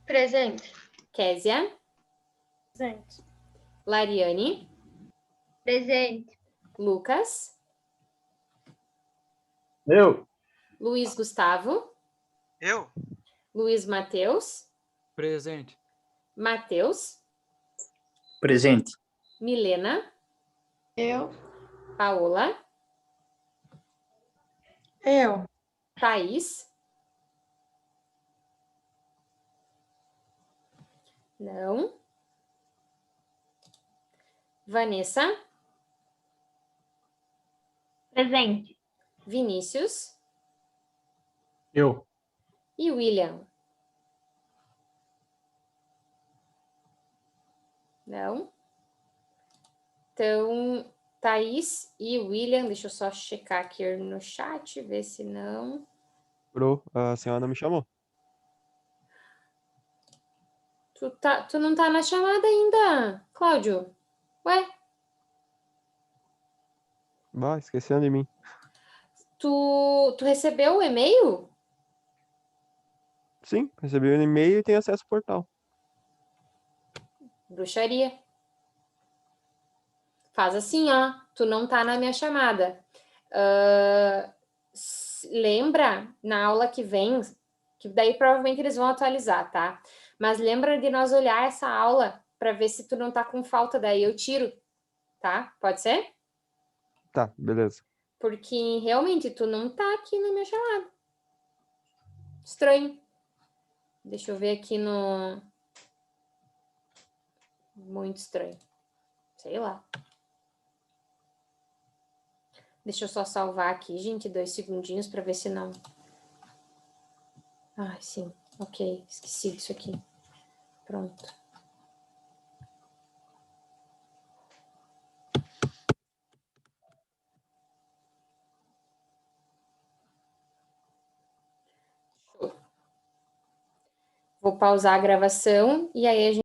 Presente. Késia. Presente. Lariane. Presente. Lucas. Eu. Luiz Gustavo. Eu? Luiz Mateus. Presente. Mateus. Presente. Milena. Eu. Paola. Eu. Thaís. Não. Vanessa. Presente. Vinícius. Eu. E William. Não. Então, Thaís e William, deixa eu só checar aqui no chat, ver se não. Pro, a senhora não me chamou. Tu não tá na chamada ainda, Cláudio. Ué, Bah, esquecendo de mim. tu recebeu o e-mail? Sim, recebi um e-mail e tenho acesso ao portal. Bruxaria. Faz assim, ó. Tu não tá na minha chamada. Lembra na aula que vem, que daí provavelmente eles vão atualizar, tá? Mas lembra de nós olhar essa aula para ver se tu não tá com falta, daí eu tiro, tá? Pode ser? Tá, beleza. Porque realmente tu não tá aqui na minha chamada. Estranho. Deixa eu ver aqui no. Muito estranho. Sei lá. Deixa eu só salvar aqui, gente, 2 segundinhos para ver se não. Ai, sim. Ok, esqueci disso aqui. Pronto. Vou pausar a gravação e aí a gente